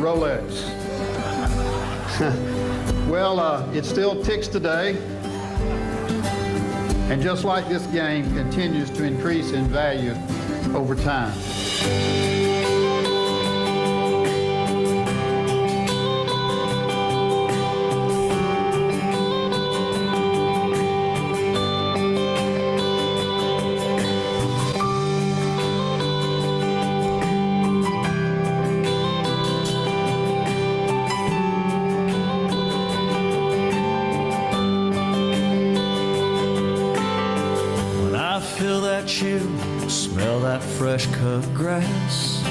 Rolex. Well, it still ticks today. And just like this game continues to increase in value over time. Smell that fresh cut grass.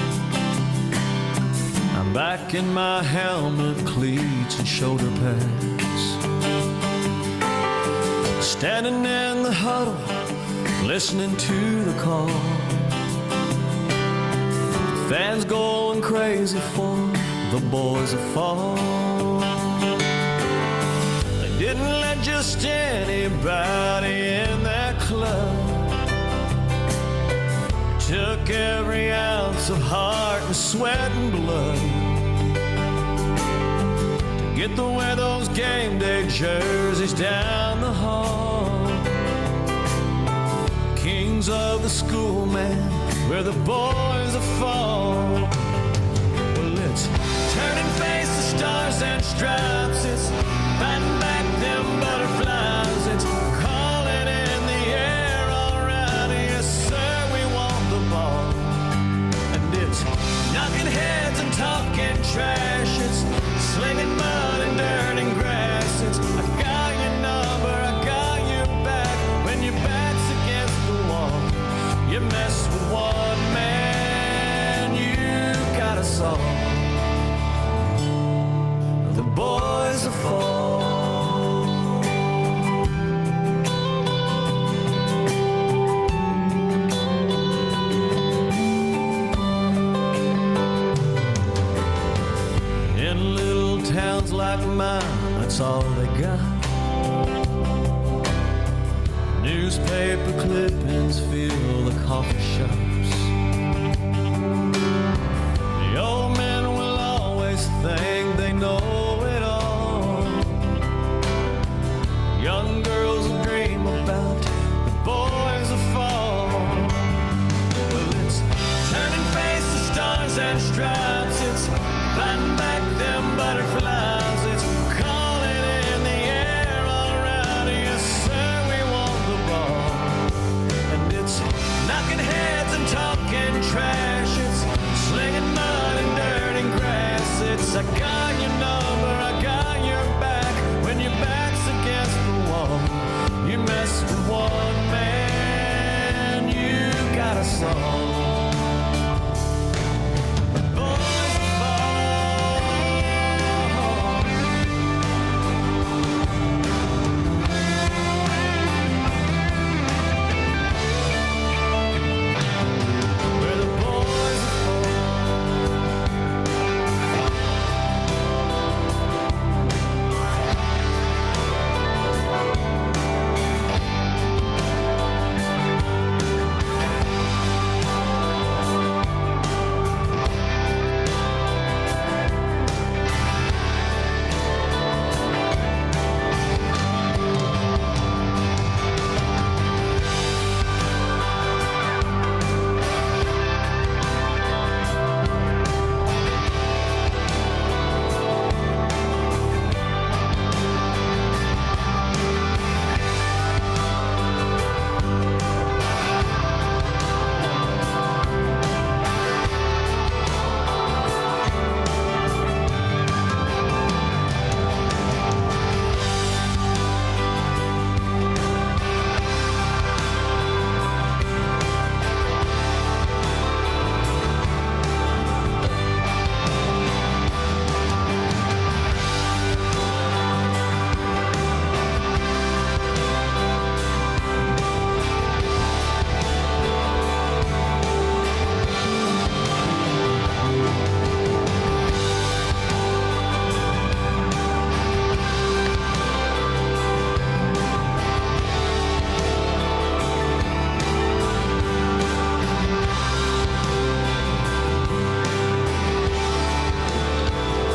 I'm back in my helmet, cleats, and shoulder pads. Standing in the huddle, listening to the call. Fans going crazy for the boys that fall. They didn't let just anybody in that club. Took every ounce of heart and sweat and blood to get to wear those game day jerseys down the hall. Kings of the school, man, where the boys are fall. Well, it's turning face to stars and stripes. It's fighting back them butterflies. It's calling in the air, all right, yes sir. And it's knocking heads and talking trash. It's slinging mud and dirt and grass. It's I got your number, I got your back. When your back's against the wall, you mess with one man, you got us all. The boys are fall. Towns like mine, that's all they got. Newspaper clippings fill the coffee shops. The old men will always think they know it all. Young girls will dream about the boys of fall. Well, it's turning face to stars and stripes. It's fighting back them butterflies. It's calling in the air, all right, yes sir, we want the ball. And it's knocking heads and talking trash. It's slinging mud and dirt and grass. It's I got your number, I got your back. When your back's against the wall, you mess with one man, you got us all.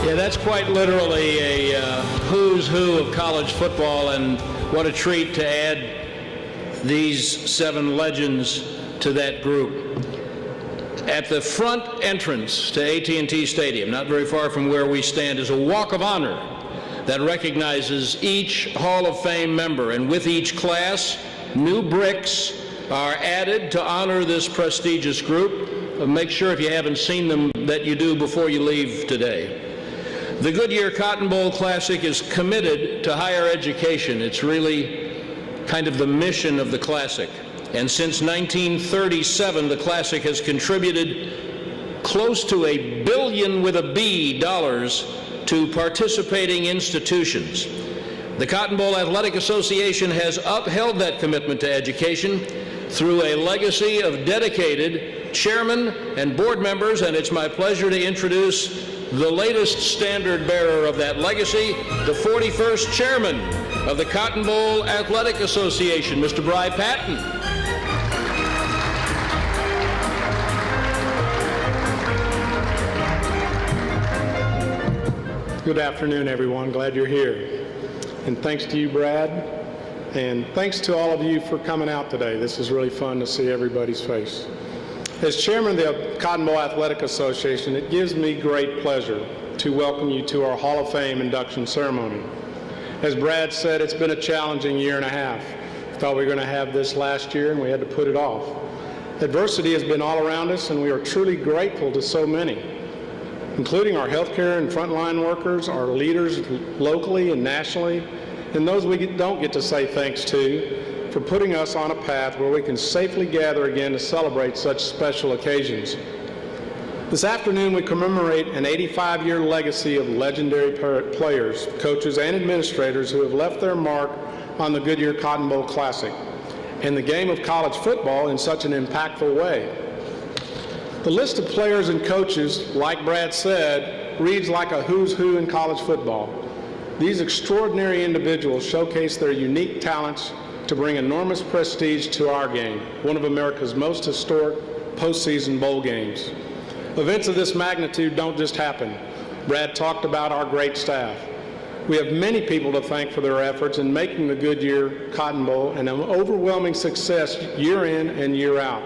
Yeah, that's quite literally a who's who of college football, and what a treat to add these 7 legends to that group. At the front entrance to AT&T Stadium, not very far from where we stand, is a walk of honor that recognizes each Hall of Fame member, and with each class, new bricks are added to honor this prestigious group. Make sure, if you haven't seen them, that you do before you leave today. The Goodyear Cotton Bowl Classic is committed to higher education. It's really kind of the mission of the Classic. And since 1937, the Classic has contributed close to $1 billion with a B dollars to participating institutions. The Cotton Bowl Athletic Association has upheld that commitment to education through a legacy of dedicated chairmen and board members, and it's my pleasure to introduce the latest standard bearer of that legacy, the 41st chairman of the Cotton Bowl Athletic Association, Mr. Bry Patton. Good afternoon, everyone. Glad you're here. And thanks to you, Brad, and thanks to all of you for coming out today. This is really fun to see everybody's face. As chairman of the Cotton Bowl Athletic Association, it gives me great pleasure to welcome you to our Hall of Fame induction ceremony. As Brad said, it's been a challenging year and a half. We thought we were going to have this last year, and we had to put it off. Adversity has been all around us, and we are truly grateful to so many, including our healthcare and frontline workers, our leaders locally and nationally, and those we don't get to say thanks to, for putting us on a path where we can safely gather again to celebrate such special occasions. This afternoon we commemorate an 85-year legacy of legendary players, coaches, and administrators who have left their mark on the Goodyear Cotton Bowl Classic and the game of college football in such an impactful way. The list of players and coaches, like Brad said, reads like a who's who in college football. These extraordinary individuals showcase their unique talents to bring enormous prestige to our game, one of America's most historic postseason bowl games. Events of this magnitude don't just happen. Brad talked about our great staff. We have many people to thank for their efforts in making the Goodyear Cotton Bowl an overwhelming success year in and year out.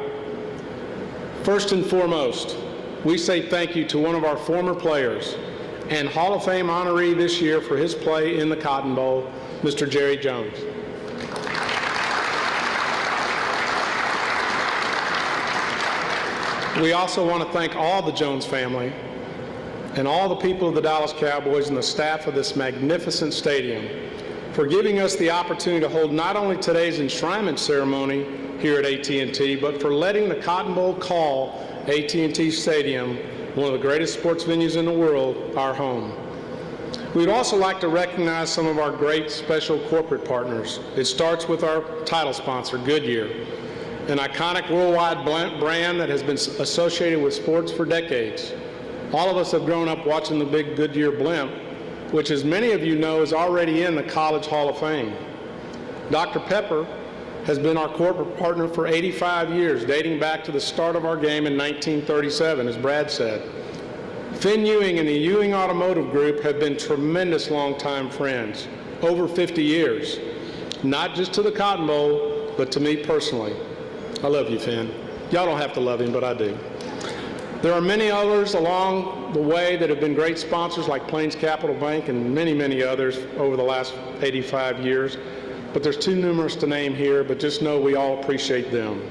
First and foremost, we say thank you to one of our former players and Hall of Fame honoree this year for his play in the Cotton Bowl, Mr. Jerry Jones. We also want to thank all the Jones family and all the people of the Dallas Cowboys and the staff of this magnificent stadium for giving us the opportunity to hold not only today's enshrinement ceremony here at AT&T, but for letting the Cotton Bowl call AT&T Stadium, one of the greatest sports venues in the world, our home. We'd also like to recognize some of our great special corporate partners. It starts with our title sponsor, Goodyear, an iconic worldwide brand that has been associated with sports for decades. All of us have grown up watching the big Goodyear blimp, which, as many of you know, is already in the College Hall of Fame. Dr. Pepper has been our corporate partner for 85 years, dating back to the start of our game in 1937, as Brad said. Finn Ewing and the Ewing Automotive Group have been tremendous longtime friends, over 50 years, not just to the Cotton Bowl, but to me personally. I love you, Finn. Y'all don't have to love him, but I do. There are many others along the way that have been great sponsors, like Plains Capital Bank and many, many others over the last 85 years. But there's too numerous to name here, but just know we all appreciate them.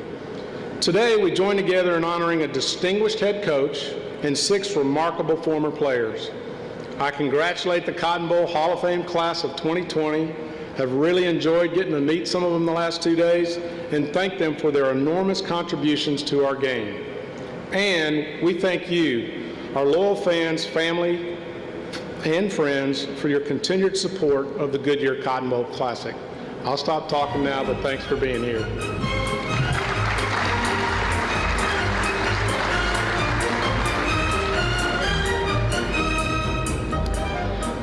Today, we join together in honoring a distinguished head coach and 6 remarkable former players. I congratulate the Cotton Bowl Hall of Fame class of 2020. Have really enjoyed getting to meet some of them the last 2 days, and thank them for their enormous contributions to our game. And we thank you, our loyal fans, family, and friends, for your continued support of the Goodyear Cotton Bowl Classic. I'll stop talking now, but thanks for being here.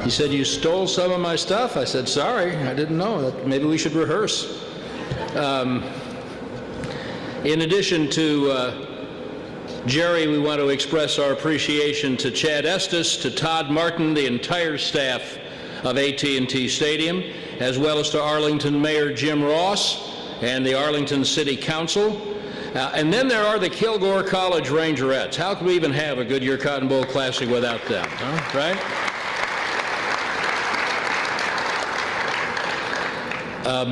He said, "You stole some of my stuff." I said, "Sorry, I didn't know. Maybe we should rehearse." In addition to Jerry, we want to express our appreciation to Chad Estes, to Todd Martin, the entire staff of AT&T Stadium, as well as to Arlington Mayor Jim Ross and the Arlington City Council. And then there are the Kilgore College Rangerettes. How could we even have a Goodyear Cotton Bowl Classic without them, huh? Right?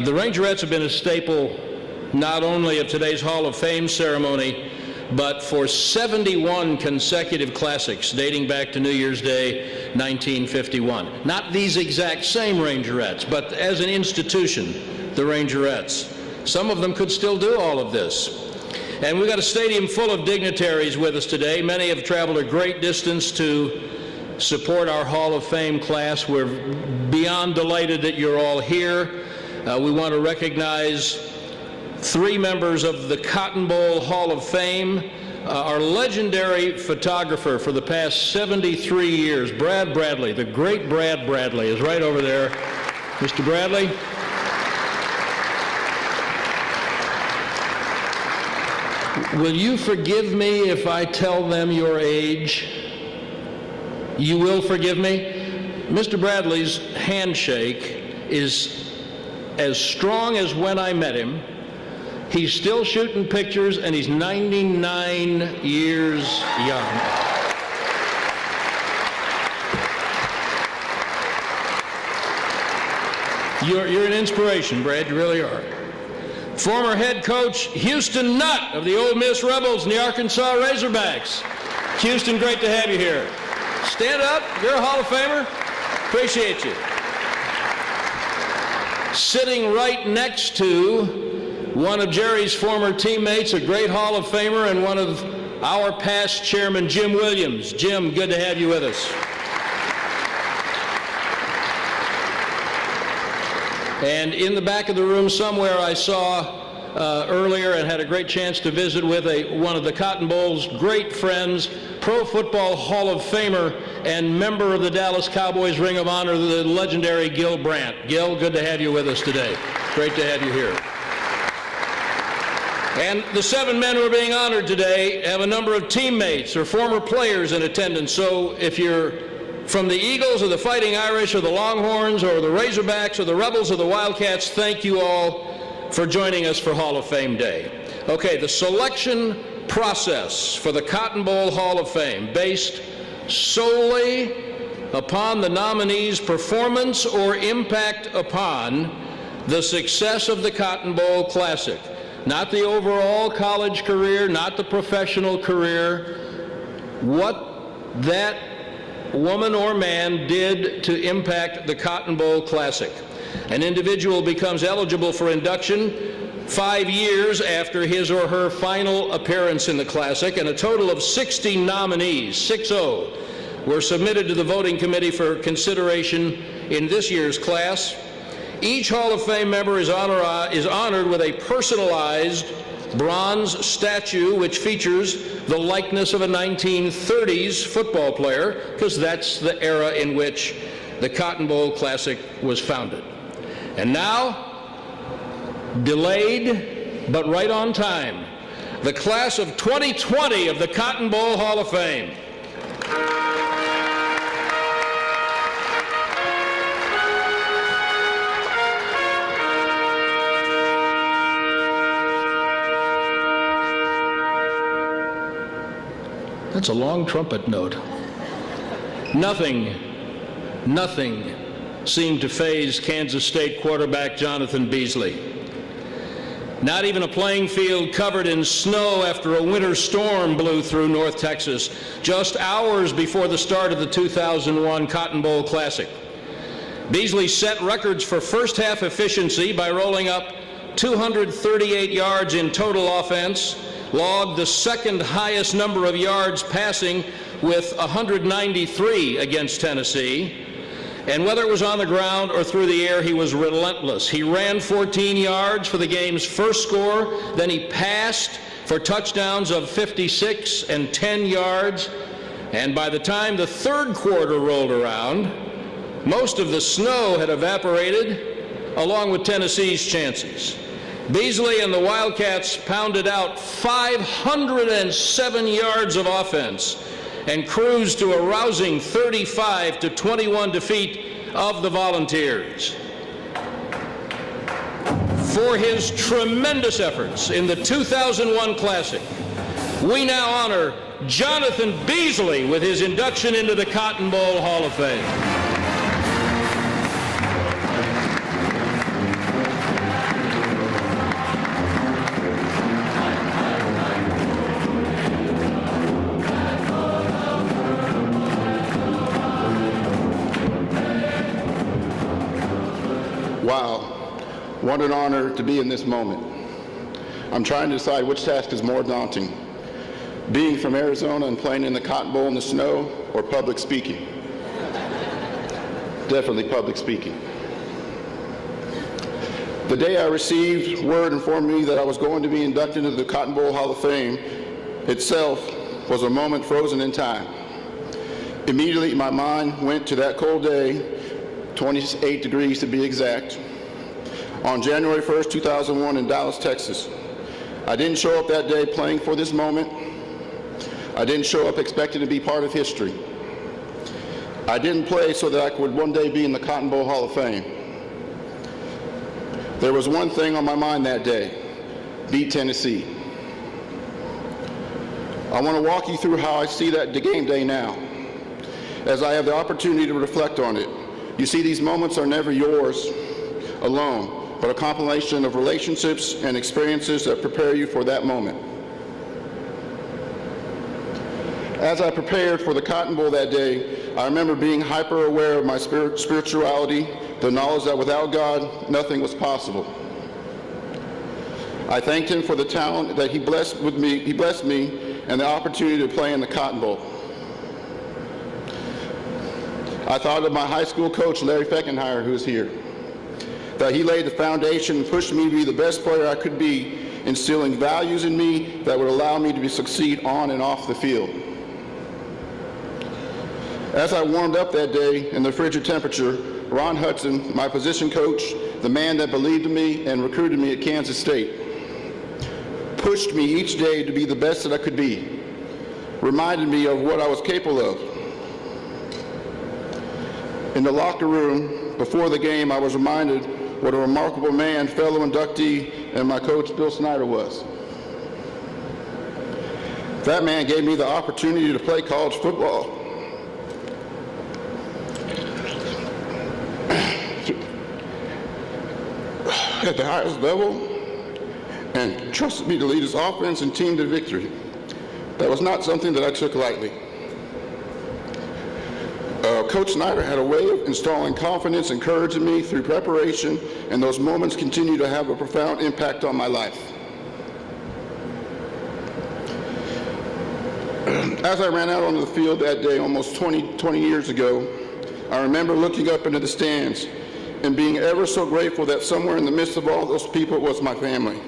The Rangerettes have been a staple not only of today's Hall of Fame ceremony, but for 71 consecutive classics dating back to New Year's Day 1951. Not these exact same Rangerettes, but as an institution, the Rangerettes. Some of them could still do all of this. And we've got a stadium full of dignitaries with us today. Many have traveled a great distance to support our Hall of Fame class. We're beyond delighted that you're all here. We want to recognize 3 members of the Cotton Bowl Hall of Fame. Our legendary photographer for the past 73 years, Brad Bradley, the great Brad Bradley, is right over there. Mr. Bradley. Will you forgive me if I tell them your age? You will forgive me? Mr. Bradley's handshake is as strong as when I met him. He's still shooting pictures, and he's 99 years young. You're an inspiration, Brad, you really are. Former head coach Houston Nutt of the Ole Miss Rebels and the Arkansas Razorbacks. Houston, great to have you here. Stand up, you're a Hall of Famer. Appreciate you. Sitting right next to one of Jerry's former teammates, a great Hall of Famer, and one of our past chairman, Jim Williams. Jim, good to have you with us. And in the back of the room somewhere I saw earlier and had a great chance to visit with one of the Cotton Bowl's great friends, Pro Football Hall of Famer and member of the Dallas Cowboys Ring of Honor, the legendary Gil Brandt. Gil, good to have you with us today. Great to have you here. And the 7 men who are being honored today have a number of teammates or former players in attendance. So if you're from the Eagles or the Fighting Irish or the Longhorns or the Razorbacks or the Rebels or the Wildcats, thank you all for joining us for Hall of Fame Day. Okay, the selection process for the Cotton Bowl Hall of Fame based solely upon the nominee's performance or impact upon the success of the Cotton Bowl Classic. Not the overall college career, not the professional career. What that woman or man did to impact the Cotton Bowl Classic. An individual becomes eligible for induction 5 years after his or her final appearance in the Classic, and a total of 60 nominees, 60, were submitted to the voting committee for consideration in this year's class. Each Hall of Fame member is honored with a personalized bronze statue which features the likeness of a 1930s football player, because that's the era in which the Cotton Bowl Classic was founded. And now, delayed but right on time, the class of 2020 of the Cotton Bowl Hall of Fame. That's a long trumpet note. Nothing seemed to faze Kansas State quarterback Jonathan Beasley. Not even a playing field covered in snow after a winter storm blew through North Texas just hours before the start of the 2001 Cotton Bowl Classic. Beasley set records for first half efficiency by rolling up 238 yards in total offense, logged the second highest number of yards passing with 193 against Tennessee. And whether it was on the ground or through the air, he was relentless. He ran 14 yards for the game's first score, then he passed for touchdowns of 56 and 10 yards. And by the time the third quarter rolled around, most of the snow had evaporated, along with Tennessee's chances. Beasley and the Wildcats pounded out 507 yards of offense and cruised to a rousing 35-21 defeat of the Volunteers. For his tremendous efforts in the 2001 Classic, we now honor Jonathan Beasley with his induction into the Cotton Bowl Hall of Fame. Wow, what an honor to be in this moment. I'm trying to decide which task is more daunting, being from Arizona and playing in the Cotton Bowl in the snow, or public speaking. Definitely public speaking. The day I received word informing me that I was going to be inducted into the Cotton Bowl Hall of Fame itself was a moment frozen in time. Immediately my mind went to that cold day, 28 degrees to be exact, on January 1st, 2001 in Dallas, Texas. I didn't show up that day playing for this moment. I didn't show up expecting to be part of history. I didn't play so that I could one day be in the Cotton Bowl Hall of Fame. There was one thing on my mind that day: beat Tennessee. I want to walk you through how I see that game day now, as I have the opportunity to reflect on it. You see, these moments are never yours alone, but a compilation of relationships and experiences that prepare you for that moment. As I prepared for the Cotton Bowl that day, I remember being hyper aware of my spirituality, the knowledge that without God, nothing was possible. I thanked him for the talent that he blessed me and the opportunity to play in the Cotton Bowl. I thought of my high school coach, Larry Feckenheimer, who is here, that he laid the foundation and pushed me to be the best player I could be, instilling values in me that would allow me to succeed on and off the field. As I warmed up that day in the frigid temperature, Ron Hudson, my position coach, the man that believed in me and recruited me at Kansas State, pushed me each day to be the best that I could be, reminded me of what I was capable of. In the locker room before the game, I was reminded what a remarkable man, fellow inductee, and my coach, Bill Snyder, was. That man gave me the opportunity to play college football. At the highest level, and trusted me to lead his offense and team to victory. That was not something that I took lightly. Coach Snyder had a way of installing confidence and courage in me through preparation, and those moments continue to have a profound impact on my life. As I ran out onto the field that day almost 20 years ago, I remember looking up into the stands and being ever so grateful that somewhere in the midst of all those people was my family.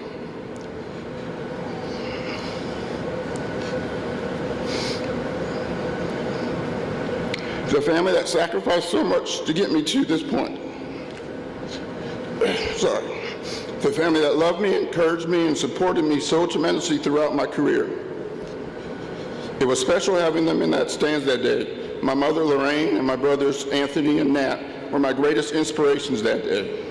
The family that sacrificed so much to get me to this point. The family that loved me, encouraged me, and supported me so tremendously throughout my career. It was special having them in that stands that day. My mother, Lorraine, and my brothers, Anthony and Nat, were my greatest inspirations that day.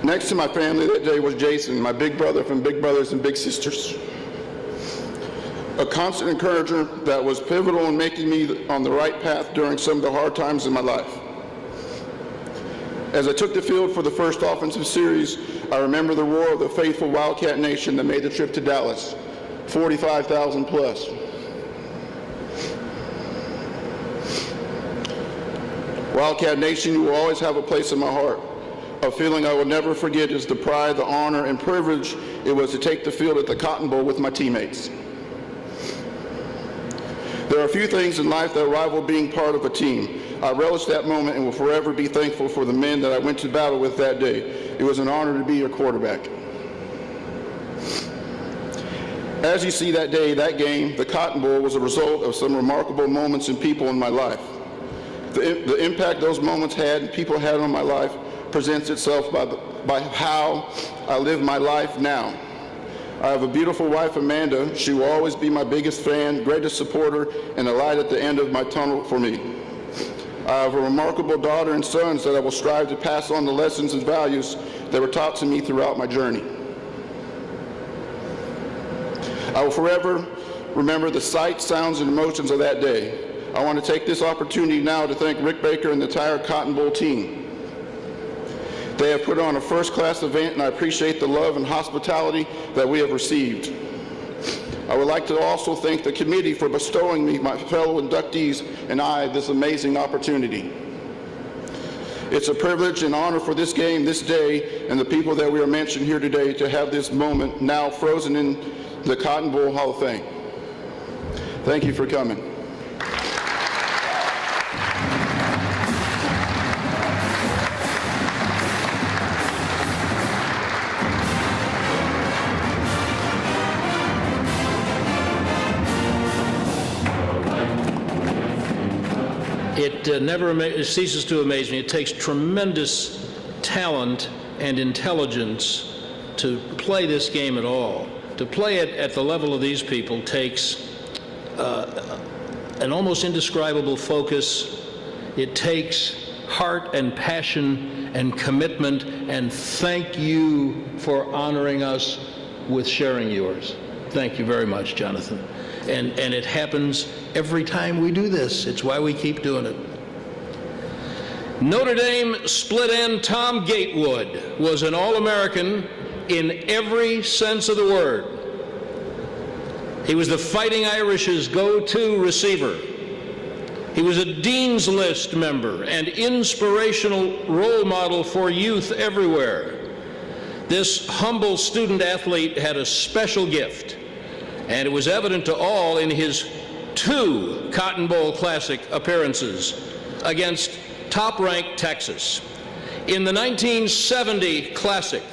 Next to my family that day was Jason, my big brother from Big Brothers and Big Sisters. A constant encourager that was pivotal in making me on the right path during some of the hard times in my life. As I took the field for the first offensive series, I remember the roar of the faithful Wildcat Nation that made the trip to Dallas, 45,000 plus. Wildcat Nation, you will always have a place in my heart. A feeling I will never forget is the pride, the honor, and privilege it was to take the field at the Cotton Bowl with my teammates. There are a few things in life that rival being part of a team. I relish that moment and will forever be thankful for the men that I went to battle with that day. It was an honor to be your quarterback. As you see that day, that game, the Cotton Bowl, was a result of some remarkable moments and people in my life. The impact those moments had, people had on my life, presents itself by how I live my life now. I have a beautiful wife, Amanda. She will always be my biggest fan, greatest supporter, and a light at the end of my tunnel for me. I have a remarkable daughter and sons that I will strive to pass on the lessons and values that were taught to me throughout my journey. I will forever remember the sights, sounds, and emotions of that day. I want to take this opportunity now to thank Rick Baker and the entire Cotton Bowl team. They have put on a first-class event, and I appreciate the love and hospitality that we have received. I would like to also thank the committee for bestowing me, my fellow inductees, and I this amazing opportunity. It's a privilege and honor for this game, this day, and the people that we are mentioned here today to have this moment now frozen in the Cotton Bowl Hall of Fame. Thank you for coming. It never ceases to amaze me. It takes tremendous talent and intelligence to play this game at all. To play it at the level of these people takes an almost indescribable focus. It takes heart and passion and commitment, and thank you for honoring us with sharing yours. Thank you very much, Jonathan. And it happens every time we do this. It's why we keep doing it. Notre Dame split end Tom Gatewood was an All-American in every sense of the word. He was the Fighting Irish's go-to receiver. He was a Dean's List member and inspirational role model for youth everywhere. This humble student athlete had a special gift, and it was evident to all in his 2 Cotton Bowl Classic appearances against top-ranked Texas. In the 1970 Classic,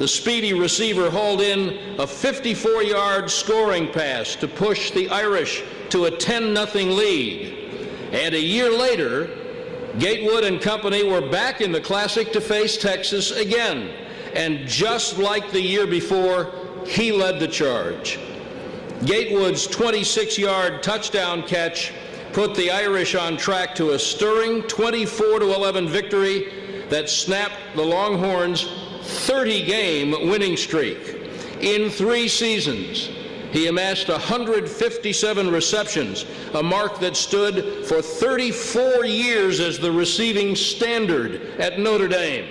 the speedy receiver hauled in a 54-yard scoring pass to push the Irish to a 10-0 lead. And a year later, Gatewood and company were back in the Classic to face Texas again. And just like the year before, he led the charge. Gatewood's 26-yard touchdown catch put the Irish on track to a stirring 24-11 victory that snapped the Longhorns' 30-game winning streak. In 3 seasons, he amassed 157 receptions, a mark that stood for 34 years as the receiving standard at Notre Dame.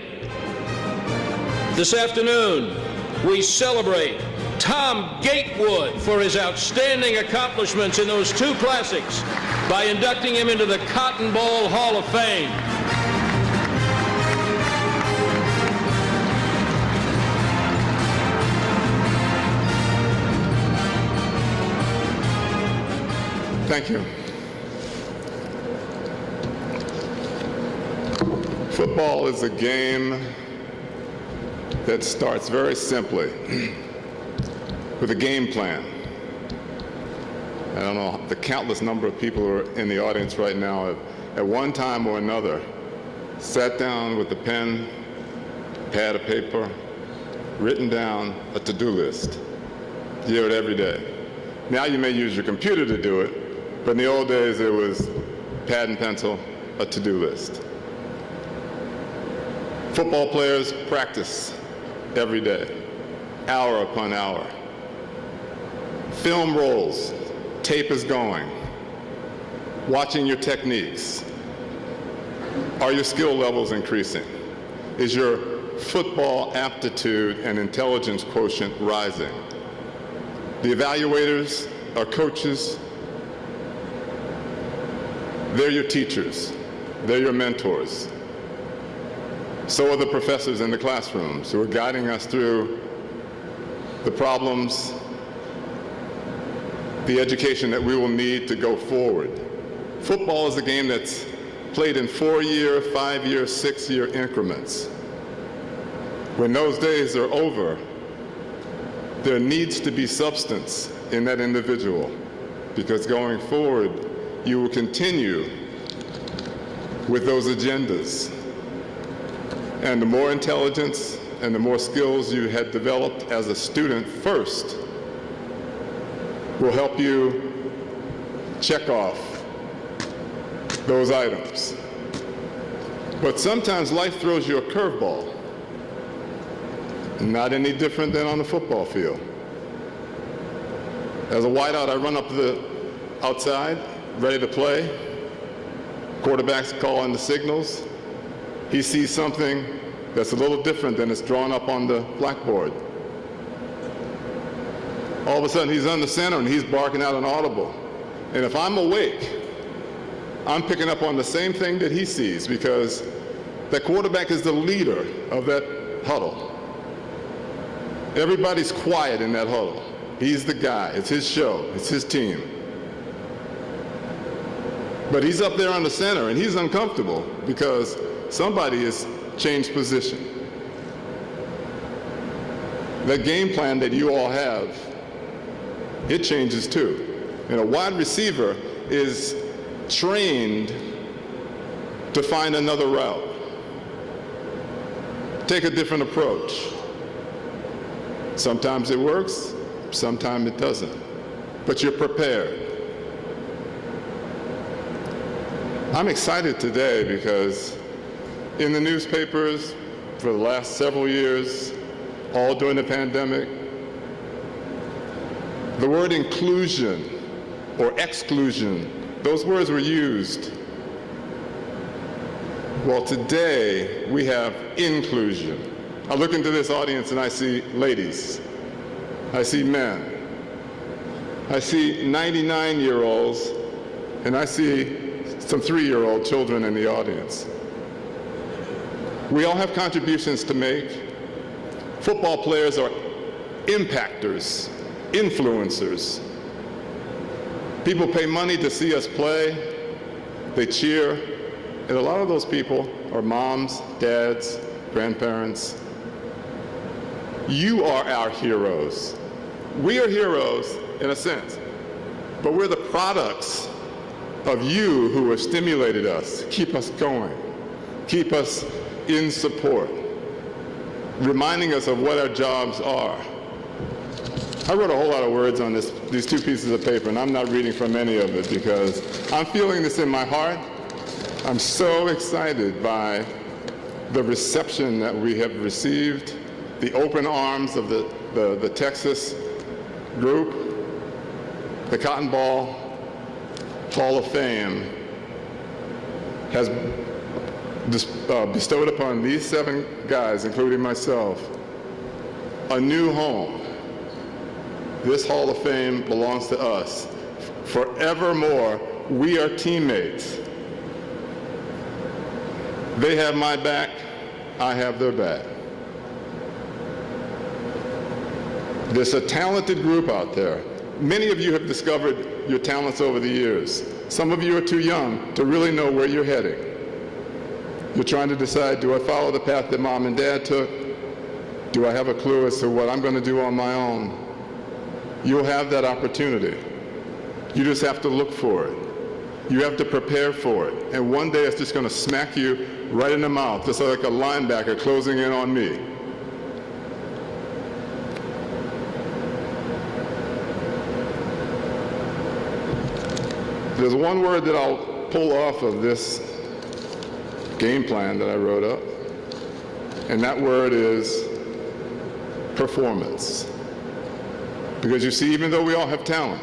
This afternoon, we celebrate Tom Gatewood for his outstanding accomplishments in those 2 classics by inducting him into the Cotton Bowl Hall of Fame. Thank you. Football is a game that starts very simply with a game plan. I don't know, the countless number of people who are in the audience right now have, at one time or another, sat down with a pen, pad of paper, written down a to-do list. You do it every day. Now you may use your computer to do it, but in the old days it was pad and pencil, a to-do list. Football players practice every day, hour upon hour. Film rolls, tape is going, watching your techniques. Are your skill levels increasing? Is your football aptitude and intelligence quotient rising? The evaluators are coaches. They're your teachers. They're your mentors. So are the professors in the classrooms who are guiding us through the problems, the education that we will need to go forward. Football is a game that's played in 4-year, 5-year, 6-year increments. When those days are over, there needs to be substance in that individual, because going forward, you will continue with those agendas. And the more intelligence and the more skills you had developed as a student first will help you check off those items. But sometimes life throws you a curveball, not any different than on the football field. As a wideout, I run up the outside, ready to play. Quarterback's calling the signals. He sees something that's a little different than it's drawn up on the blackboard. All of a sudden, he's on the center and he's barking out an audible. And if I'm awake, I'm picking up on the same thing that he sees, because that quarterback is the leader of that huddle. Everybody's quiet in that huddle. He's the guy. It's his show. It's his team. But he's up there on the center, and he's uncomfortable because somebody has changed position. That game plan that you all have, it changes too. And a wide receiver is trained to find another route, take a different approach. Sometimes it works, sometimes it doesn't, but you're prepared. I'm excited today because in the newspapers for the last several years, all during the pandemic, the word inclusion or exclusion, those words were used. Well, today we have inclusion. I look into this audience and I see ladies, I see men, I see 99-year-olds, and I see some 3-year-old children in the audience. We all have contributions to make. Football players are impactors, influencers. People pay money to see us play, they cheer, and a lot of those people are moms, dads, grandparents. You are our heroes. We are heroes in a sense, but we're the products of you who have stimulated us, keep us going, keep us in support, reminding us of what our jobs are. I wrote a whole lot of words on these 2 pieces of paper, and I'm not reading from any of it because I'm feeling this in my heart. I'm so excited by the reception that we have received, the open arms of the Texas group. The Cotton Ball Hall of Fame has bestowed upon these 7 guys, including myself, a new home. This Hall of Fame belongs to us. Forevermore, we are teammates. They have my back, I have their back. There's a talented group out there. Many of you have discovered your talents over the years. Some of you are too young to really know where you're heading. You're trying to decide, do I follow the path that mom and dad took? Do I have a clue as to what I'm going to do on my own? You'll have that opportunity. You just have to look for it. You have to prepare for it. And one day it's just going to smack you right in the mouth, just like a linebacker closing in on me. There's one word that I'll pull off of this game plan that I wrote up, and that word is performance. Because you see, even though we all have talent,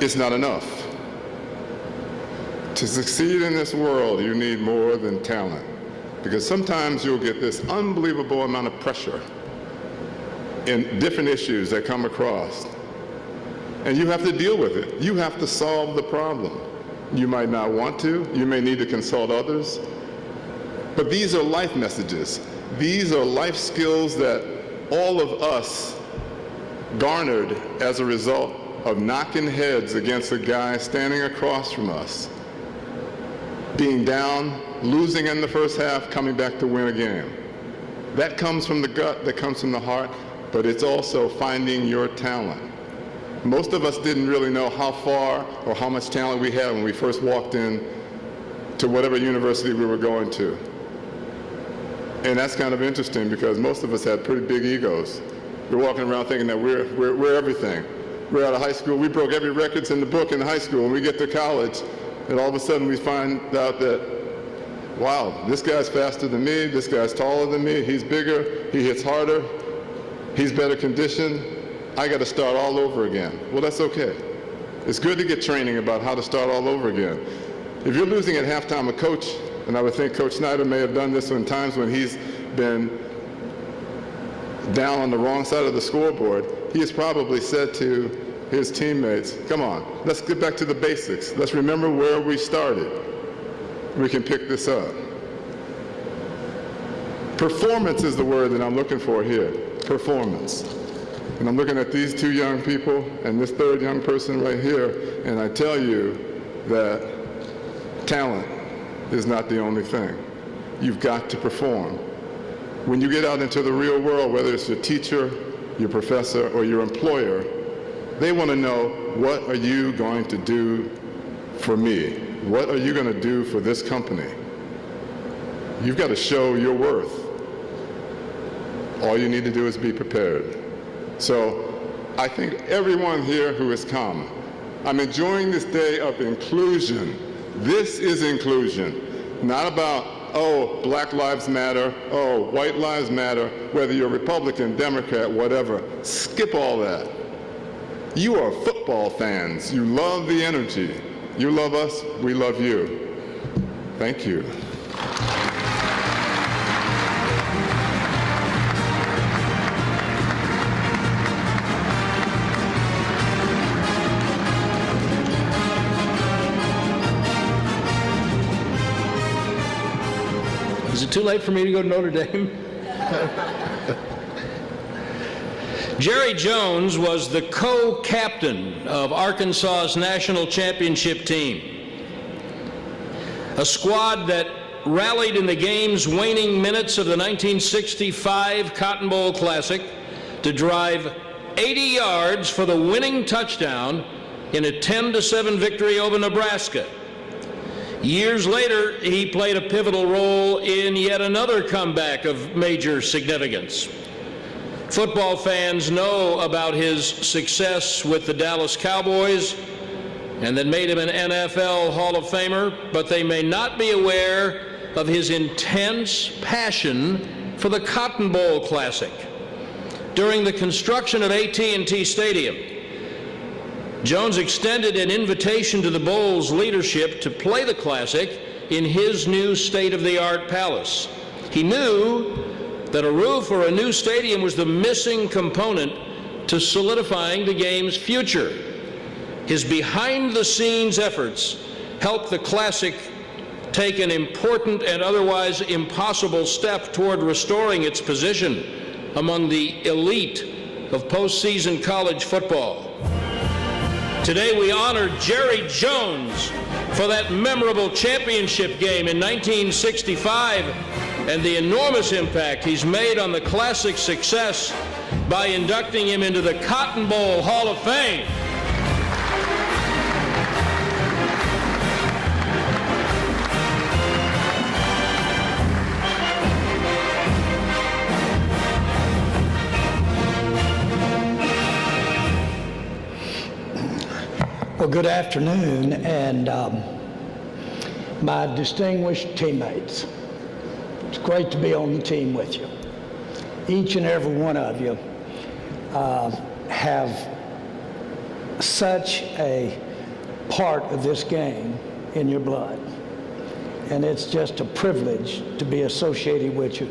it's not enough. To succeed in this world, you need more than talent. Because sometimes you'll get this unbelievable amount of pressure in different issues that come across. And you have to deal with it. You have to solve the problem. You might not want to. You may need to consult others. But these are life messages. These are life skills that all of us garnered as a result of knocking heads against a guy standing across from us, being down, losing in the first half, coming back to win a game. That comes from the gut, that comes from the heart, but it's also finding your talent. Most of us didn't really know how far or how much talent we had when we first walked in to whatever university we were going to. And that's kind of interesting because most of us had pretty big egos. We're walking around thinking that we're everything. We're out of high school. We broke every records in the book in high school. When we get to college, and all of a sudden we find out that, wow, this guy's faster than me, this guy's taller than me, he's bigger, he hits harder, he's better conditioned. I got to start all over again. Well, that's okay. It's good to get training about how to start all over again. If you're losing at halftime, a coach, and I would think Coach Snyder may have done this in times when he's been down on the wrong side of the scoreboard, he has probably said to his teammates, come on, let's get back to the basics. Let's remember where we started. We can pick this up. Performance is the word that I'm looking for here, performance. And I'm looking at these two young people and this third young person right here, and I tell you that talent is not the only thing. You've got to perform. When you get out into the real world, whether it's your teacher, your professor, or your employer, they want to know, what are you going to do for me? What are you going to do for this company? You've got to show your worth. All you need to do is be prepared. So I think everyone here who has come, I'm enjoying this day of inclusion. This is inclusion, not about, oh, Black Lives Matter, oh, White Lives Matter, whether you're Republican, Democrat, whatever. Skip all that. You are football fans. You love the energy. You love us, we love you. Thank you. Is it too late for me to go to Notre Dame? Jerry Jones was the co-captain of Arkansas's national championship team, a squad that rallied in the game's waning minutes of the 1965 Cotton Bowl Classic to drive 80 yards for the winning touchdown in a 10-7 victory over Nebraska. Years later, he played a pivotal role in yet another comeback of major significance. Football fans know about his success with the Dallas Cowboys and that made him an NFL Hall of Famer, but they may not be aware of his intense passion for the Cotton Bowl Classic. During the construction of AT&T Stadium, Jones extended an invitation to the Bowl's leadership to play the Classic in his new state-of-the-art palace. He knew that a roof or a new stadium was the missing component to solidifying the game's future. His behind-the-scenes efforts helped the Classic take an important and otherwise impossible step toward restoring its position among the elite of postseason college football. Today we honor Jerry Jones for that memorable championship game in 1965 and the enormous impact he's made on the Classic's success by inducting him into the Cotton Bowl Hall of Fame. Well, good afternoon, and my distinguished teammates. It's great to be on the team with you. Each and every one of you have such a part of this game in your blood, and it's just a privilege to be associated with you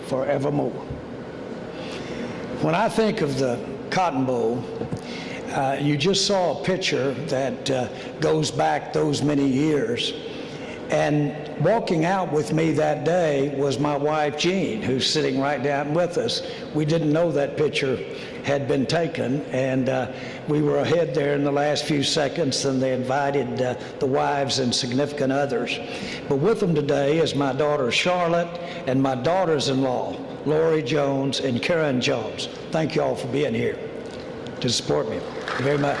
forevermore. When I think of the Cotton Bowl, you just saw a picture that goes back those many years. And walking out with me that day was my wife, Jean, who's sitting right down with us. We didn't know that picture had been taken, and we were ahead there in the last few seconds, and they invited the wives and significant others. But with them today is my daughter, Charlotte, and my daughters-in-law, Lori Jones and Karen Jones. Thank you all for being here. to support me. Thank you very much.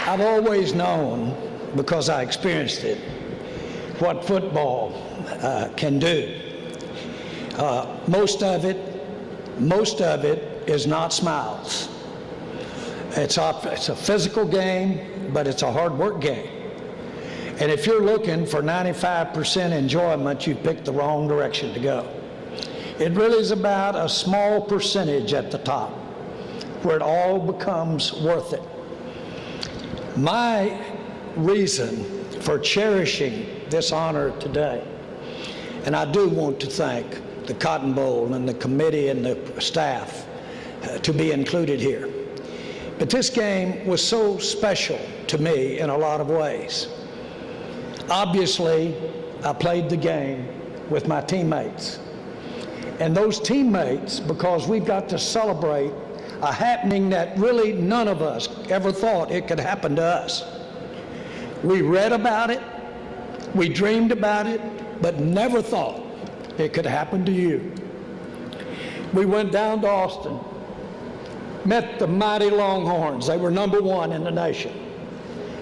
I've always known, because I experienced it, what football can do. Most of it is not smiles. It's a physical game, but it's a hard work game. And if you're looking for 95% enjoyment, you've picked the wrong direction to go. It really is about a small percentage at the top where it all becomes worth it. My reason for cherishing this honor today, and I do want to thank the Cotton Bowl and the committee and the staff to be included here. But this game was so special to me in a lot of ways. Obviously, I played the game with my teammates. And those teammates, because we got to celebrate a happening that really none of us ever thought it could happen to us. We read about it, we dreamed about it, but never thought it could happen to you. We went down to Austin, met the mighty Longhorns. They were #1 in the nation.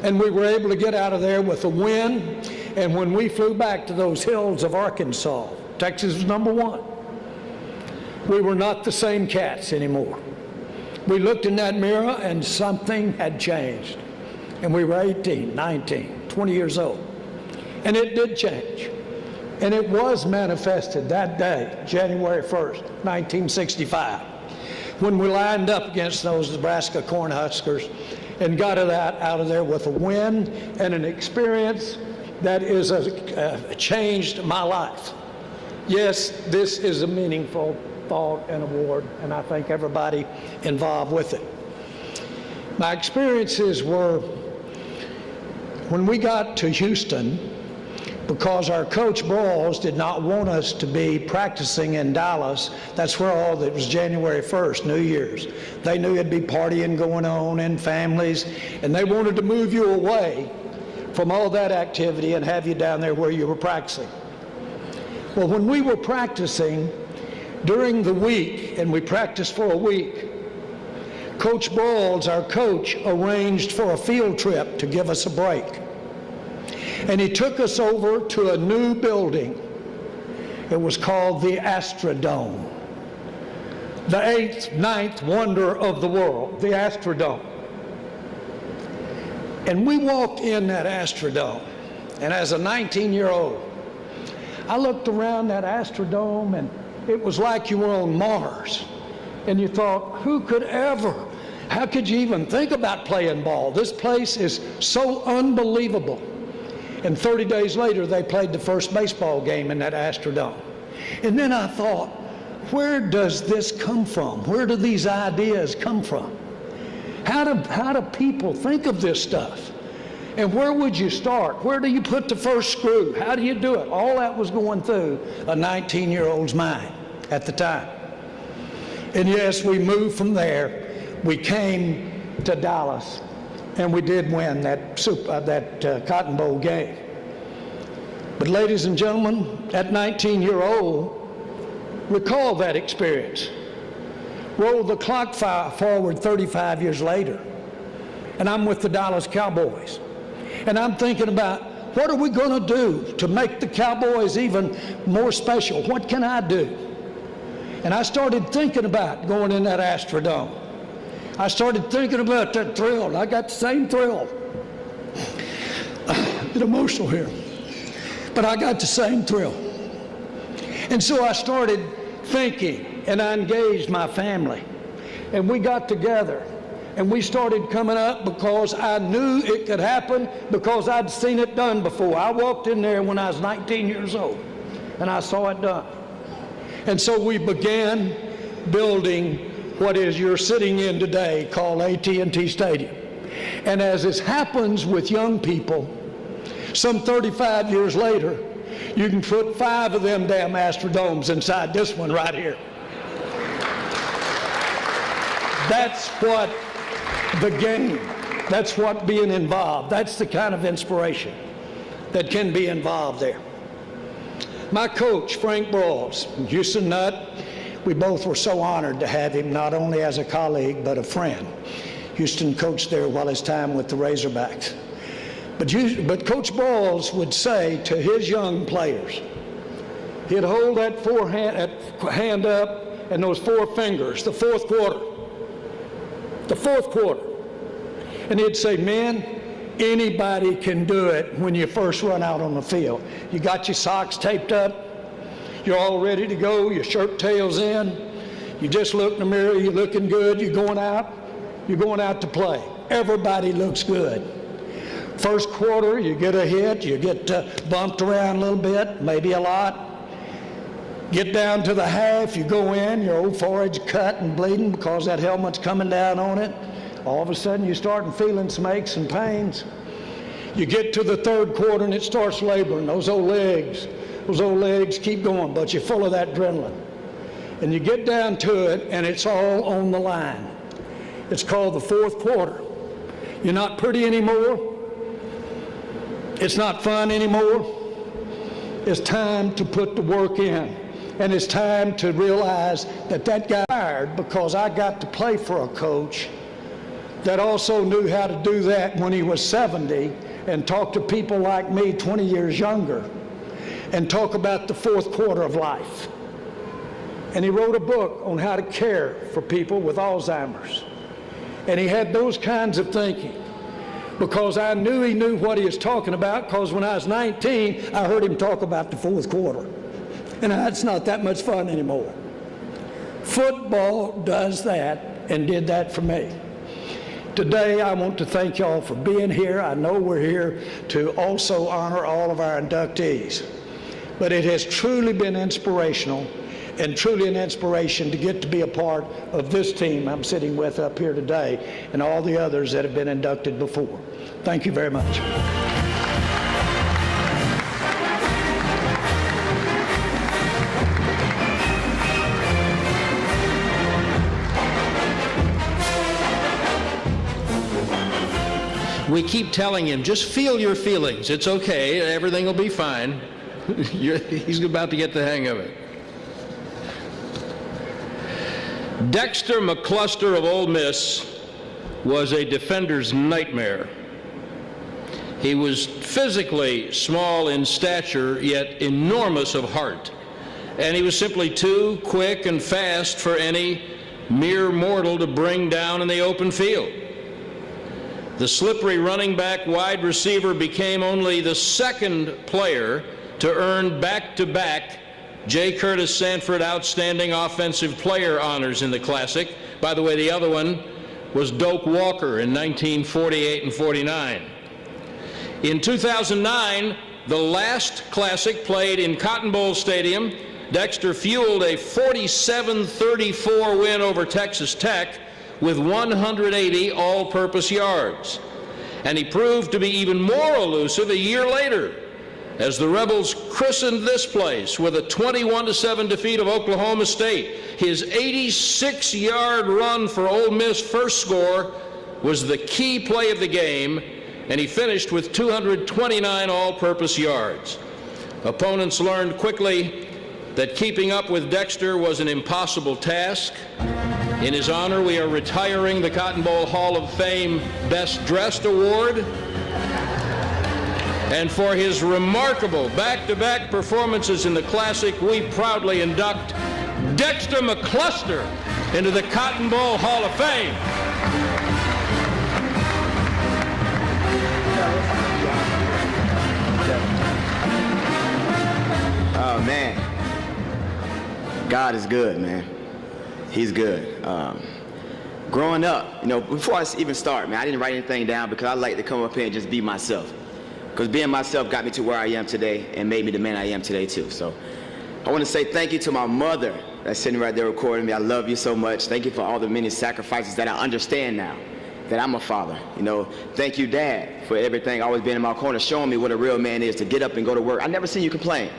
And we were able to get out of there with a win. And when we flew back to those hills of Arkansas, Texas was #1. We were not the same cats anymore. We looked in that mirror and something had changed. And we were 18, 19, 20 years old. And it did change. And it was manifested that day, January 1st, 1965, when we lined up against those Nebraska Cornhuskers and got out of there with a win and an experience that changed my life. Yes, this is a meaningful thought and award, and I thank everybody involved with it. My experiences were when we got to Houston, because our coach Broyles did not want us to be practicing in Dallas. That's where it was January 1st, New Year's. They knew it'd be partying going on and families, and they wanted to move you away from all that activity and have you down there where you were practicing. Well, when we were practicing during the week, and we practiced for a week, Coach Broyles, our coach, arranged for a field trip to give us a break. And he took us over to a new building. It was called the Astrodome. The 9th wonder of the world, the Astrodome. And we walked in that Astrodome. And as a 19-year-old, I looked around that Astrodome and it was like you were on Mars. And you thought, how could you even think about playing ball? This place is so unbelievable. And 30 days later, they played the first baseball game in that Astrodome. And then I thought, where does this come from? Where do these ideas come from? How do people think of this stuff? And where would you start? Where do you put the first screw? How do you do it? All that was going through a 19-year-old's mind at the time. And yes, we moved from there. We came to Dallas. And we did win that Cotton Bowl game. But ladies and gentlemen, that 19-year-old, recall that experience. Roll the clock forward 35 years later, and I'm with the Dallas Cowboys. And I'm thinking about, what are we going to do to make the Cowboys even more special? What can I do? And I started thinking about going in that Astrodome. I started thinking about that thrill. I got the same thrill. A bit emotional here. But I got the same thrill. And so I started thinking, and I engaged my family. And we got together. And we started coming up because I knew it could happen, because I'd seen it done before. I walked in there when I was 19 years old, and I saw it done. And so we began building what is you're sitting in today called AT&T Stadium. And as this happens with young people, some 35 years later, you can put 5 of them damn Astrodomes inside this one right here. That's what the game, that's what being involved, that's the kind of inspiration that can be involved there. My coach, Frank Broyles, Houston Nut, We both were so honored to have him, not only as a colleague, but a friend. Houston coached there while his time with the Razorbacks. But Coach Balls would say to his young players, he'd hold that hand up and those four fingers, the fourth quarter. And he'd say, men, anybody can do it when you first run out on the field. You got your socks taped up, you're all ready to go, your shirt tails in, you just look in the mirror, you're looking good, you're going out to play. Everybody looks good. First quarter, you get a hit, you get bumped around a little bit, maybe a lot. Get down to the half, you go in, your old forehead's cut and bleeding because that helmet's coming down on it. All of a sudden, you're starting feeling some aches and pains. You get to the third quarter and it starts laboring. Those old legs keep going, but you're full of that adrenaline. And you get down to it and it's all on the line. It's called the fourth quarter. You're not pretty anymore. It's not fun anymore. It's time to put the work in. And it's time to realize that guy fired because I got to play for a coach that also knew how to do that when he was 70 and talk to people like me 20 years younger and talk about the fourth quarter of life. And he wrote a book on how to care for people with Alzheimer's. And he had those kinds of thinking because I knew he knew what he was talking about because when I was 19, I heard him talk about the fourth quarter. And that's not that much fun anymore. Football does that and did that for me. Today, I want to thank y'all for being here. I know we're here to also honor all of our inductees. But it has truly been inspirational and truly an inspiration to get to be a part of this team I'm sitting with up here today and all the others that have been inducted before. Thank you very much. We keep telling him, just feel your feelings. It's okay. Everything will be fine. He's about to get the hang of it. Dexter McCluster of Ole Miss was a defender's nightmare. He was physically small in stature, yet enormous of heart. And he was simply too quick and fast for any mere mortal to bring down in the open field. The slippery running back wide receiver became only the second player to earn back-to-back J. Curtis Sanford Outstanding Offensive Player honors in the Classic. By the way, the other one was Doak Walker in 1948 and 49. In 2009, the last Classic played in Cotton Bowl Stadium, Dexter fueled a 47-34 win over Texas Tech with 180 all-purpose yards. And he proved to be even more elusive a year later as the Rebels christened this place with a 21-7 defeat of Oklahoma State. His 86-yard run for Ole Miss first score was the key play of the game, and he finished with 229 all-purpose yards. Opponents learned quickly that keeping up with Dexter was an impossible task. In his honor, we are retiring the Cotton Bowl Hall of Fame Best Dressed Award. And for his remarkable back-to-back performances in the Classic, we proudly induct Dexter McCluster into the Cotton Bowl Hall of Fame. Oh, man. God is good, man. He's good. Growing up, before I even start, man, I didn't write anything down because I like to come up here and just be myself. Because being myself got me to where I am today and made me the man I am today, too. So I want to say thank you to my mother that's sitting right there recording me. I love you so much. Thank you for all the many sacrifices that I understand now that I'm a father. Thank you, Dad, for everything, always being in my corner, showing me what a real man is, to get up and go to work. I never seen you complain.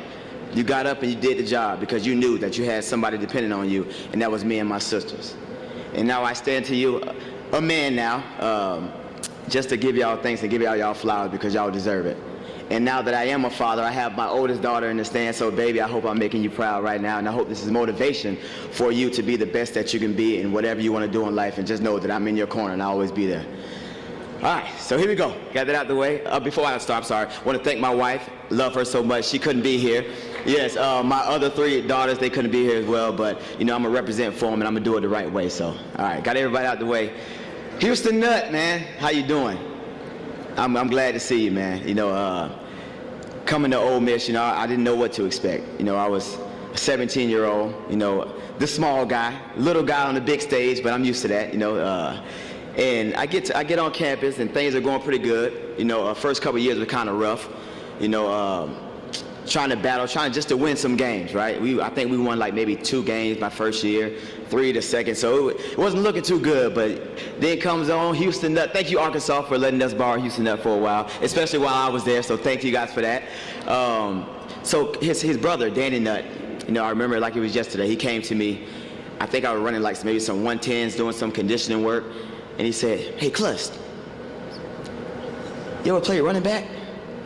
You got up and you did the job because you knew that you had somebody depending on you, and that was me and my sisters. And now I stand to you, a man now, just to give y'all thanks and give y'all flowers because y'all deserve it. And now that I am a father, I have my oldest daughter in the stand. So, baby, I hope I'm making you proud right now. And I hope this is motivation for you to be the best that you can be in whatever you want to do in life. And just know that I'm in your corner and I'll always be there. All right, so here we go. Got that out the way. Before I start, I'm sorry. I want to thank my wife. Love her so much. She couldn't be here. Yes, my other 3 daughters, they couldn't be here as well. But, you know, I'm going to represent for them, and I'm going to do it the right way. So, all right, got everybody out the way. Houston Nut, man, how you doing? I'm glad to see you, man. You know, coming to Ole Miss, you know, I didn't know what to expect. You know, I was a 17-year-old, you know, the small guy, little guy on the big stage, but I'm used to that, you know. And I get on campus and things are going pretty good. You know, first couple of years were kind of rough. You know, trying just to win some games, right? I think we won like maybe 2 games my first year, 3 the second. So it wasn't looking too good. But then comes on Houston Nut. Thank you, Arkansas, for letting us borrow Houston Nut for a while, especially while I was there. So thank you guys for that. So his brother, Danny Nut, you know, I remember like it was yesterday. He came to me. I think I was running like maybe some 110s, doing some conditioning work. And he said, "Hey, Clust, you ever play running back?"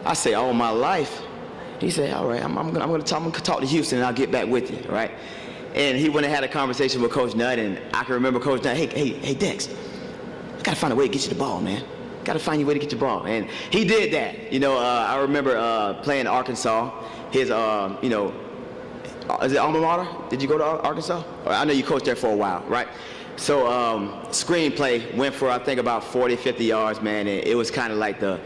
I say, "All my life." He said, "All right, I'm gonna talk to Houston and I'll get back with you, right?" And he went and had a conversation with Coach Nutt, and I can remember Coach Nutt, hey, Dex, I gotta find a way to get you the ball, man. Gotta find a way to get your ball. And he did that. You know, I remember playing Arkansas. His, you know, is it alma mater? Did you go to Arkansas? I know you coached there for a while, right? So screenplay went for, I think, about 40, 50 yards, man. And it was kind of like the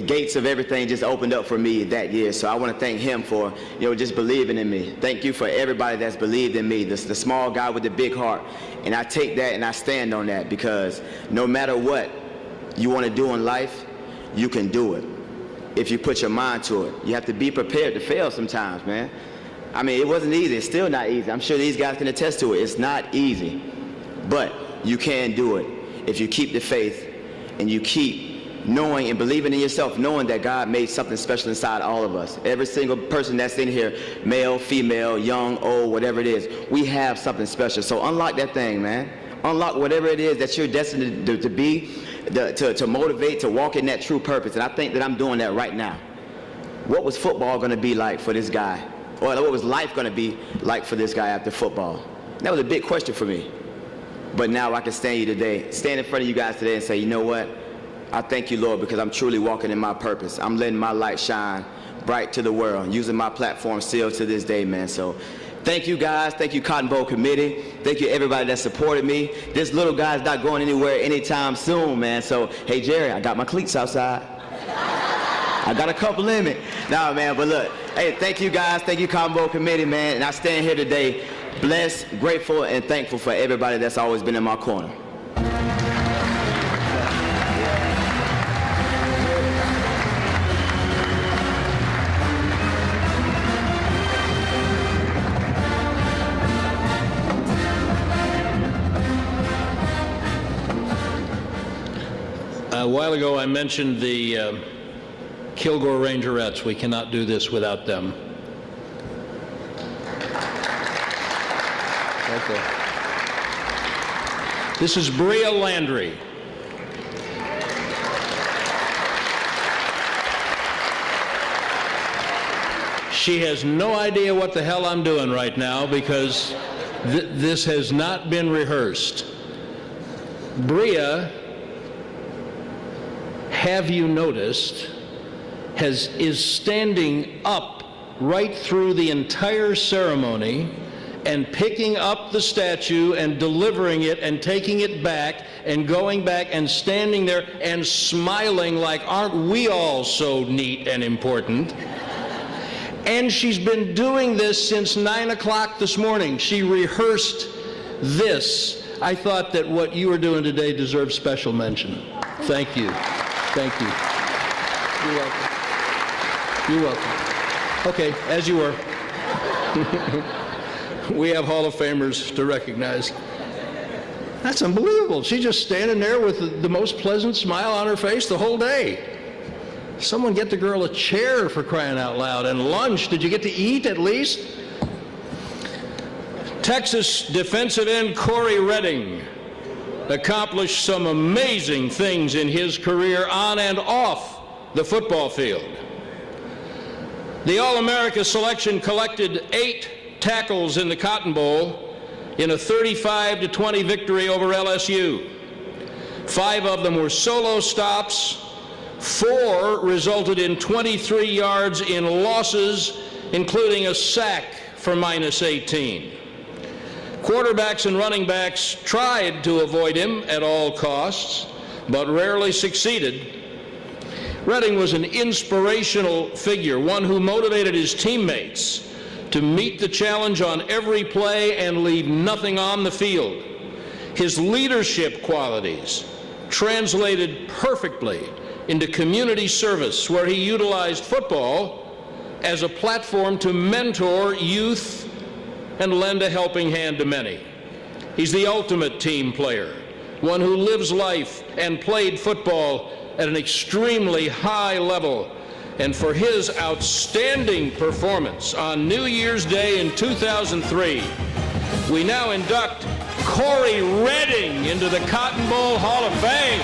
gates of everything just opened up for me that year. So I want to thank him for, you know, just believing in me. Thank you for everybody that's believed in me, the small guy with the big heart. And I take that and I stand on that, because no matter what you want to do in life, you can do it if you put your mind to it. You have to be prepared to fail sometimes, man. I mean, it wasn't easy. It's still not easy. I'm sure these guys can attest to it. It's not easy. But you can do it if you keep the faith and you keep knowing and believing in yourself, knowing that God made something special inside all of us. Every single person that's in here, male, female, young, old, whatever it is, we have something special. So unlock that thing, man. Unlock whatever it is that you're destined to be, to motivate, to walk in that true purpose. And I think that I'm doing that right now. What was football going to be like for this guy? Or what was life going to be like for this guy after football? That was a big question for me. But now I can stand in front of you guys today and say, you know what? I thank you, Lord, because I'm truly walking in my purpose. I'm letting my light shine bright to the world, using my platform still to this day, man. So thank you, guys. Thank you, Cotton Bowl Committee. Thank you, everybody that supported me. This little guy's not going anywhere anytime soon, man. So, hey, Jerry, I got my cleats outside. I got a couple in me. Nah, man, but look, hey, thank you, guys. Thank you, Cotton Bowl Committee, man. And I stand here today blessed, grateful, and thankful for everybody that's always been in my corner. A while ago, I mentioned the Kilgore Rangerettes. We cannot do this without them. Okay. This is Bria Landry. She has no idea what the hell I'm doing right now, because this has not been rehearsed. Bria, have you noticed, is standing up right through the entire ceremony and picking up the statue and delivering it and taking it back and going back and standing there and smiling like, aren't we all so neat and important? And she's been doing this since 9 o'clock this morning. She rehearsed this. I thought that what you are doing today deserves special mention. Thank you. Thank you. You're welcome. You're welcome. Okay, as you were. We have Hall of Famers to recognize. That's unbelievable. She's just standing there with the most pleasant smile on her face the whole day. Someone get the girl a chair, for crying out loud, and lunch. Did you get to eat at least? Texas defensive end Corey Redding accomplished some amazing things in his career on and off the football field. The All-America selection collected 8 tackles in the Cotton Bowl in a 35-20 victory over LSU. 5 of them were solo stops. 4 resulted in 23 yards in losses, including a sack for -18. Quarterbacks and running backs tried to avoid him at all costs, but rarely succeeded. Redding was an inspirational figure, one who motivated his teammates to meet the challenge on every play and leave nothing on the field. His leadership qualities translated perfectly into community service, where he utilized football as a platform to mentor youth and lend a helping hand to many. He's the ultimate team player, one who lives life and played football at an extremely high level. And for his outstanding performance on New Year's Day in 2003, we now induct Corey Redding into the Cotton Bowl Hall of Fame.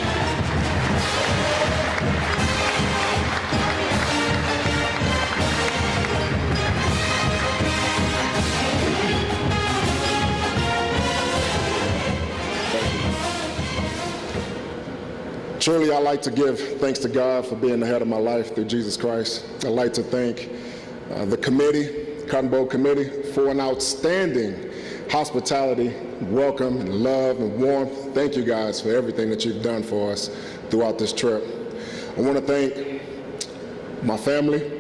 Truly, I like to give thanks to God for being the head of my life through Jesus Christ. I'd like to thank the committee, Cotton Bowl Committee, for an outstanding hospitality, welcome, and love, and warmth. Thank you guys for everything that you've done for us throughout this trip. I want to thank my family,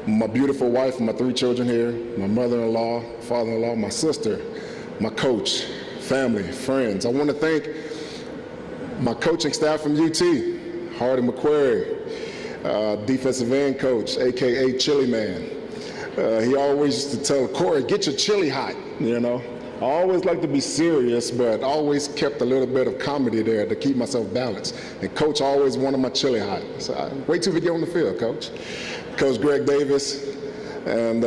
my beautiful wife, my 3 children here, my mother-in-law, father-in-law, my sister, my coach, family, friends. I want to thank my coaching staff from UT, Hardy McQuarrie, defensive end coach, AKA Chili Man. He always used to tell Corey, get your chili hot, you know. I always like to be serious, but always kept a little bit of comedy there to keep myself balanced. And Coach always wanted my chili hot. So wait till we get on the field, Coach. Coach Greg Davis and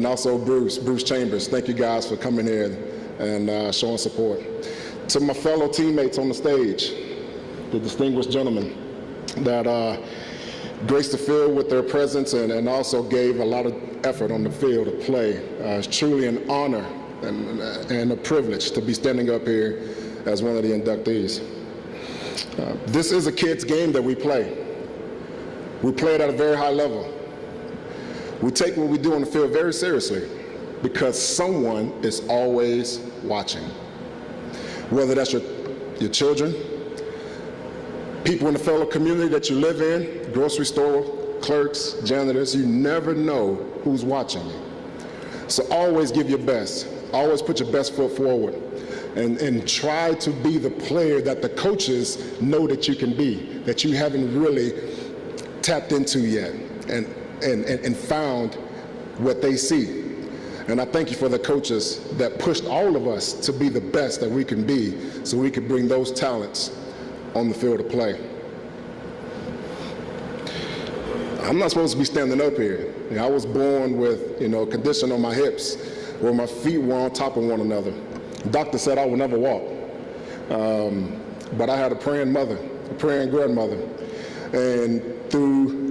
also Bruce Chambers. Thank you guys for coming here and showing support. To my fellow teammates on the stage, the distinguished gentlemen that graced the field with their presence and also gave a lot of effort on the field of play. It's truly an honor and a privilege to be standing up here as one of the inductees. This is a kid's game that we play. We play it at a very high level. We take what we do on the field very seriously because someone is always watching. Whether that's your children, people in the fellow community that you live in, grocery store, clerks, janitors, you never know who's watching you. So always give your best. Always put your best foot forward and try to be the player that the coaches know that you can be, that you haven't really tapped into yet and found what they see. And I thank you for the coaches that pushed all of us to be the best that we can be so we could bring those talents on the field of play. I'm not supposed to be standing up here. You know, I was born with, a condition on my hips where my feet were on top of one another. The doctor said I would never walk. But I had a praying mother, a praying grandmother. And through,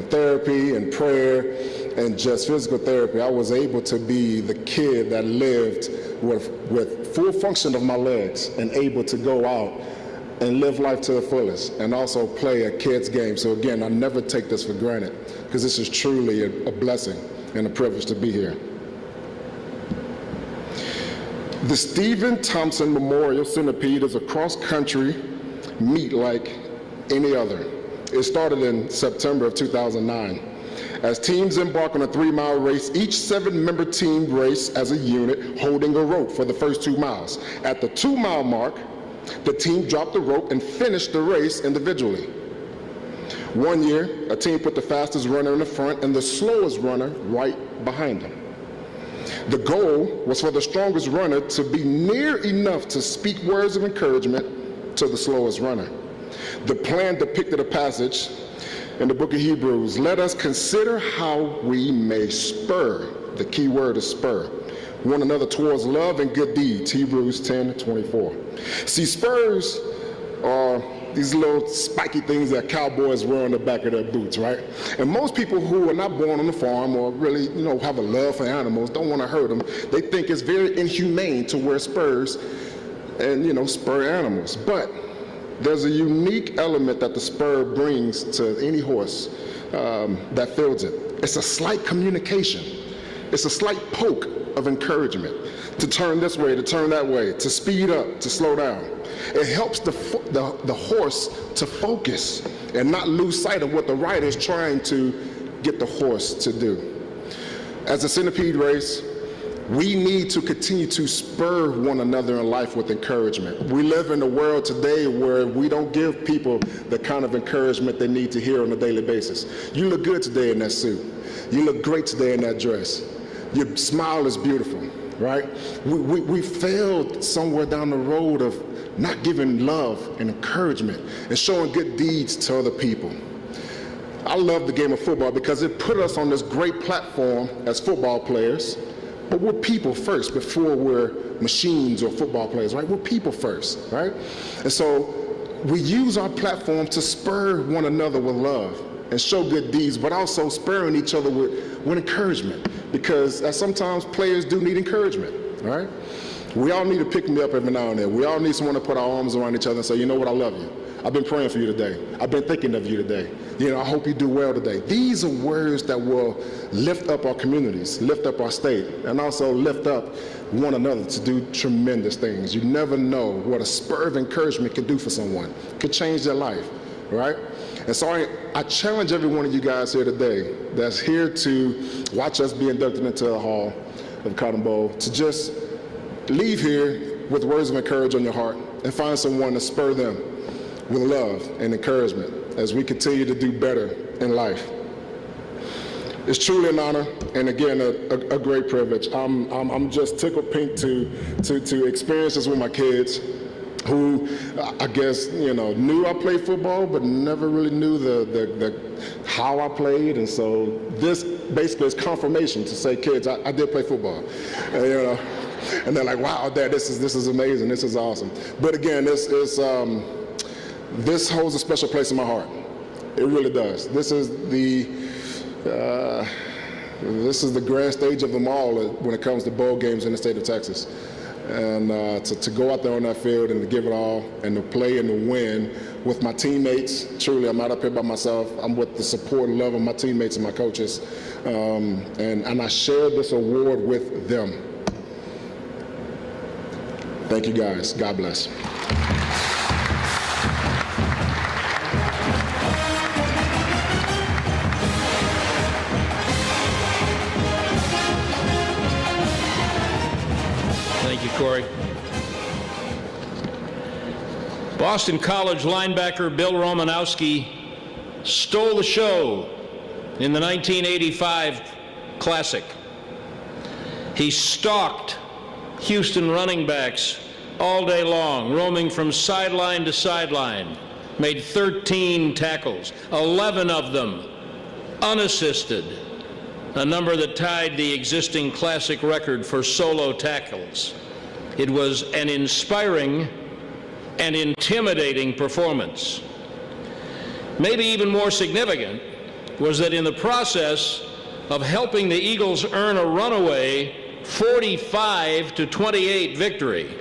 therapy and prayer and just physical therapy, I was able to be the kid that lived with full function of my legs and able to go out and live life to the fullest and also play a kid's game. So again, I never take this for granted because this is truly a blessing and a privilege to be here. The Stephen Thompson Memorial Centipede is a cross-country meet like any other. It started in September of 2009. As teams embark on a 3-mile race, each 7-member team race as a unit holding a rope for the first 2 miles. At the 2-mile mark, the team dropped the rope and finished the race individually. One year, a team put the fastest runner in the front and the slowest runner right behind them. The goal was for the strongest runner to be near enough to speak words of encouragement to the slowest runner. The plan depicted a passage in the book of Hebrews. Let us consider how we may spur, the key word is spur, one another towards love and good deeds, Hebrews 10:24. See, spurs are these little spiky things that Cowboys wear on the back of their boots, right? And most people who are not born on the farm or really, have a love for animals, don't want to hurt them. They think it's very inhumane to wear spurs and, spur animals. But there's a unique element that the spur brings to any horse that fields it. It's a slight communication. It's a slight poke of encouragement to turn this way, to turn that way, to speed up, to slow down. It helps the horse to focus and not lose sight of what the rider is trying to get the horse to do. As a Centipede race, we need to continue to spur one another in life with encouragement. We live in a world today where we don't give people the kind of encouragement they need to hear on a daily basis. You look good today in that suit. You look great today in that dress. Your smile is beautiful, right? We failed somewhere down the road of not giving love and encouragement and showing good deeds to other people. I love the game of football because it put us on this great platform as football players, but we're people first before we're machines or football players, right? We're people first, right? And so we use our platform to spur one another with love and show good deeds, but also spurring each other with encouragement, because sometimes players do need encouragement, right? We all need to pick me up every now and then. We all need someone to put our arms around each other and say, you know what, I love you. I've been praying for you today. I've been thinking of you today. I hope you do well today. These are words that will lift up our communities, lift up our state, and also lift up one another to do tremendous things. You never know what a spur of encouragement can do for someone. It could change their life, right? And so I challenge every one of you guys here today that's here to watch us be inducted into the Hall of the Cotton Bowl to just leave here with words of encouragement on your heart and find someone to spur them with love and encouragement as we continue to do better in life. It's truly an honor and again a great privilege. I'm just tickled pink to experience this with my kids, who I guess knew I played football but never really knew the how I played, and so this basically is confirmation to say, kids, I did play football, and they're like, wow, Dad, this is amazing, this is awesome. But again, this holds a special place in my heart. It really does. This is the grand stage of them all when it comes to bowl games in the state of Texas. And to go out there on that field and to give it all and to play and to win with my teammates. Truly, I'm not up here by myself. I'm with the support and love of my teammates and my coaches. And I share this award with them. Thank you, guys. God bless. Thank you, Corey. Boston College linebacker Bill Romanowski stole the show in the 1985 Classic. He stalked Houston running backs all day long, roaming from sideline to sideline, made 13 tackles, 11 of them unassisted, a number that tied the existing Classic record for solo tackles. It was an inspiring and intimidating performance. Maybe even more significant was that in the process of helping the Eagles earn a runaway 45-28 victory,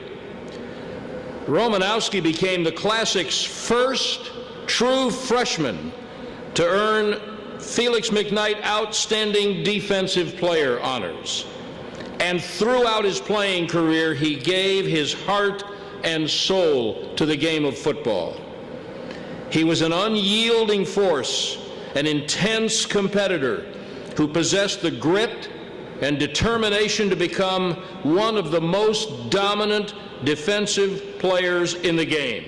Romanowski became the Classic's first true freshman to earn Felix McKnight Outstanding Defensive Player honors. And throughout his playing career, he gave his heart and soul to the game of football. He was an unyielding force, an intense competitor who possessed the grit and determination to become one of the most dominant defensive players in the game.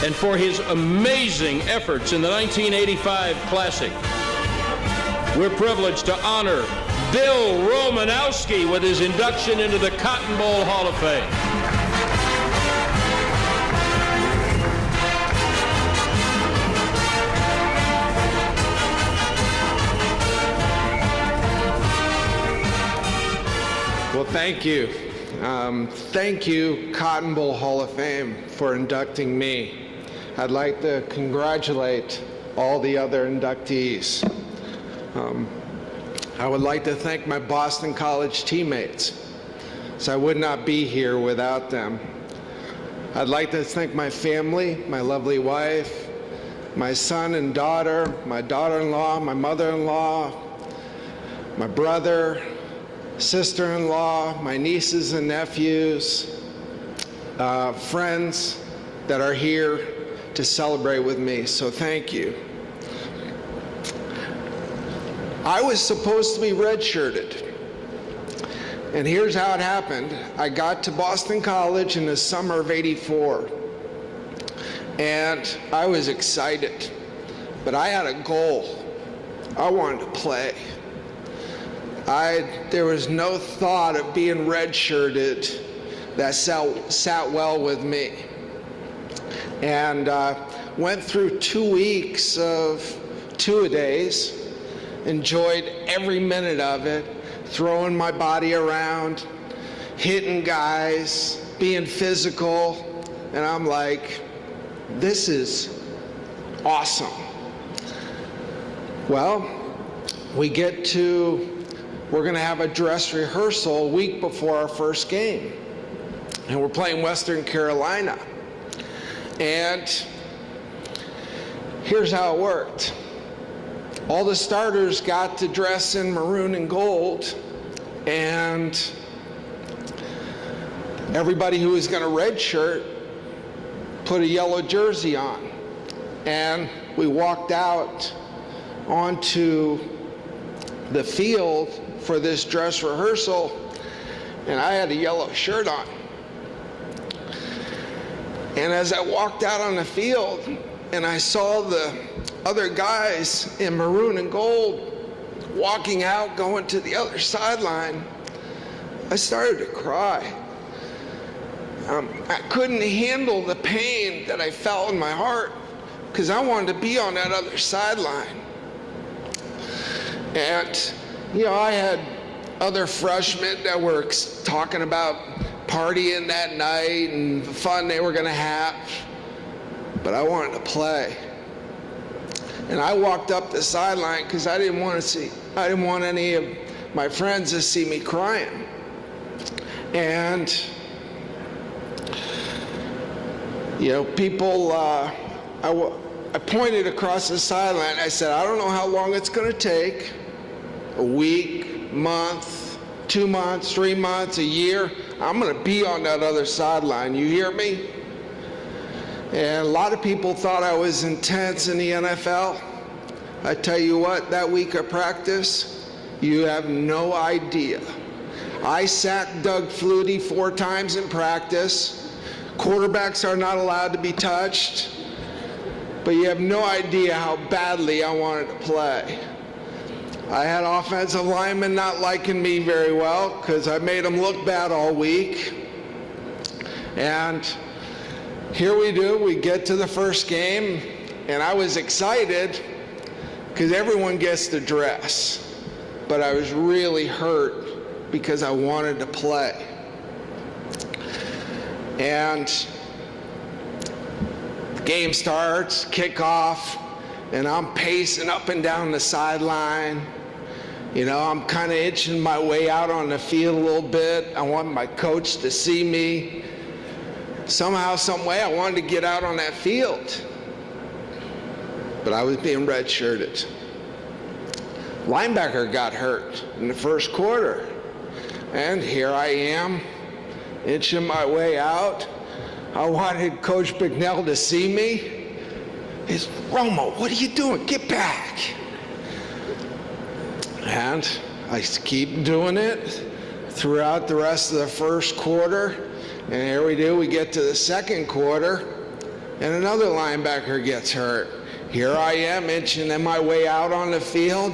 And for his amazing efforts in the 1985 Classic, we're privileged to honor Bill Romanowski with his induction into the Cotton Bowl Hall of Fame. Well, thank you. Thank you, Cotton Bowl Hall of Fame, for inducting me. I'd like to congratulate all the other inductees. I would like to thank my Boston College teammates, so I would not be here without them. I'd like to thank my family, my lovely wife, my son and daughter, my daughter-in-law, my mother-in-law, my brother, sister-in-law, my nieces and nephews, friends that are here to celebrate with me, so thank you. I was supposed to be redshirted, and here's how it happened. I got to Boston College in the summer of '84, and I was excited, but I had a goal. I wanted to play. There was no thought of being redshirted that sat well with me. And went through 2 weeks of two-a-days, enjoyed every minute of it, throwing my body around, hitting guys, being physical, and I'm like, this is awesome. Well, we're gonna have a dress rehearsal a week before our first game, and we're playing Western Carolina. And here's how it worked. All the starters got to dress in maroon and gold, and everybody who was going to redshirt put a yellow jersey on. And we walked out onto the field for this dress rehearsal, and I had a yellow shirt on. And as I walked out on the field and I saw the other guys in maroon and gold walking out, going to the other sideline, I started to cry. I couldn't handle the pain that I felt in my heart because I wanted to be on that other sideline. And, you know, I had other freshmen that were talking about partying that night and the fun they were going to have, but I wanted to play. And I walked up the sideline because I didn't want any of my friends to see me crying. And, you know, people, I pointed across the sideline. I said, I don't know how long it's going to take, a week, month, 2 months, 3 months, a year. I'm going to be on that other sideline. You hear me? And a lot of people thought I was intense in the NFL. I tell you what, that week of practice, you have no idea. I sacked Doug Flutie 4 times in practice. Quarterbacks are not allowed to be touched. But you have no idea how badly I wanted to play. I had offensive linemen not liking me very well because I made them look bad all week. And here we do, we get to the first game, and I was excited because everyone gets to dress. But I was really hurt because I wanted to play. And game starts, kickoff, and I'm pacing up and down the sideline. You know, I'm kind of itching my way out on the field a little bit. I want my coach to see me. Somehow, some way, I wanted to get out on that field. But I was being redshirted. Linebacker got hurt in the first quarter. And here I am, inching my way out. I wanted Coach Bignell to see me. He's, Romo, what are you doing? Get back. And I keep doing it throughout the rest of the first quarter. And here we do, we get to the second quarter, and another linebacker gets hurt. Here I am inching my way out on the field.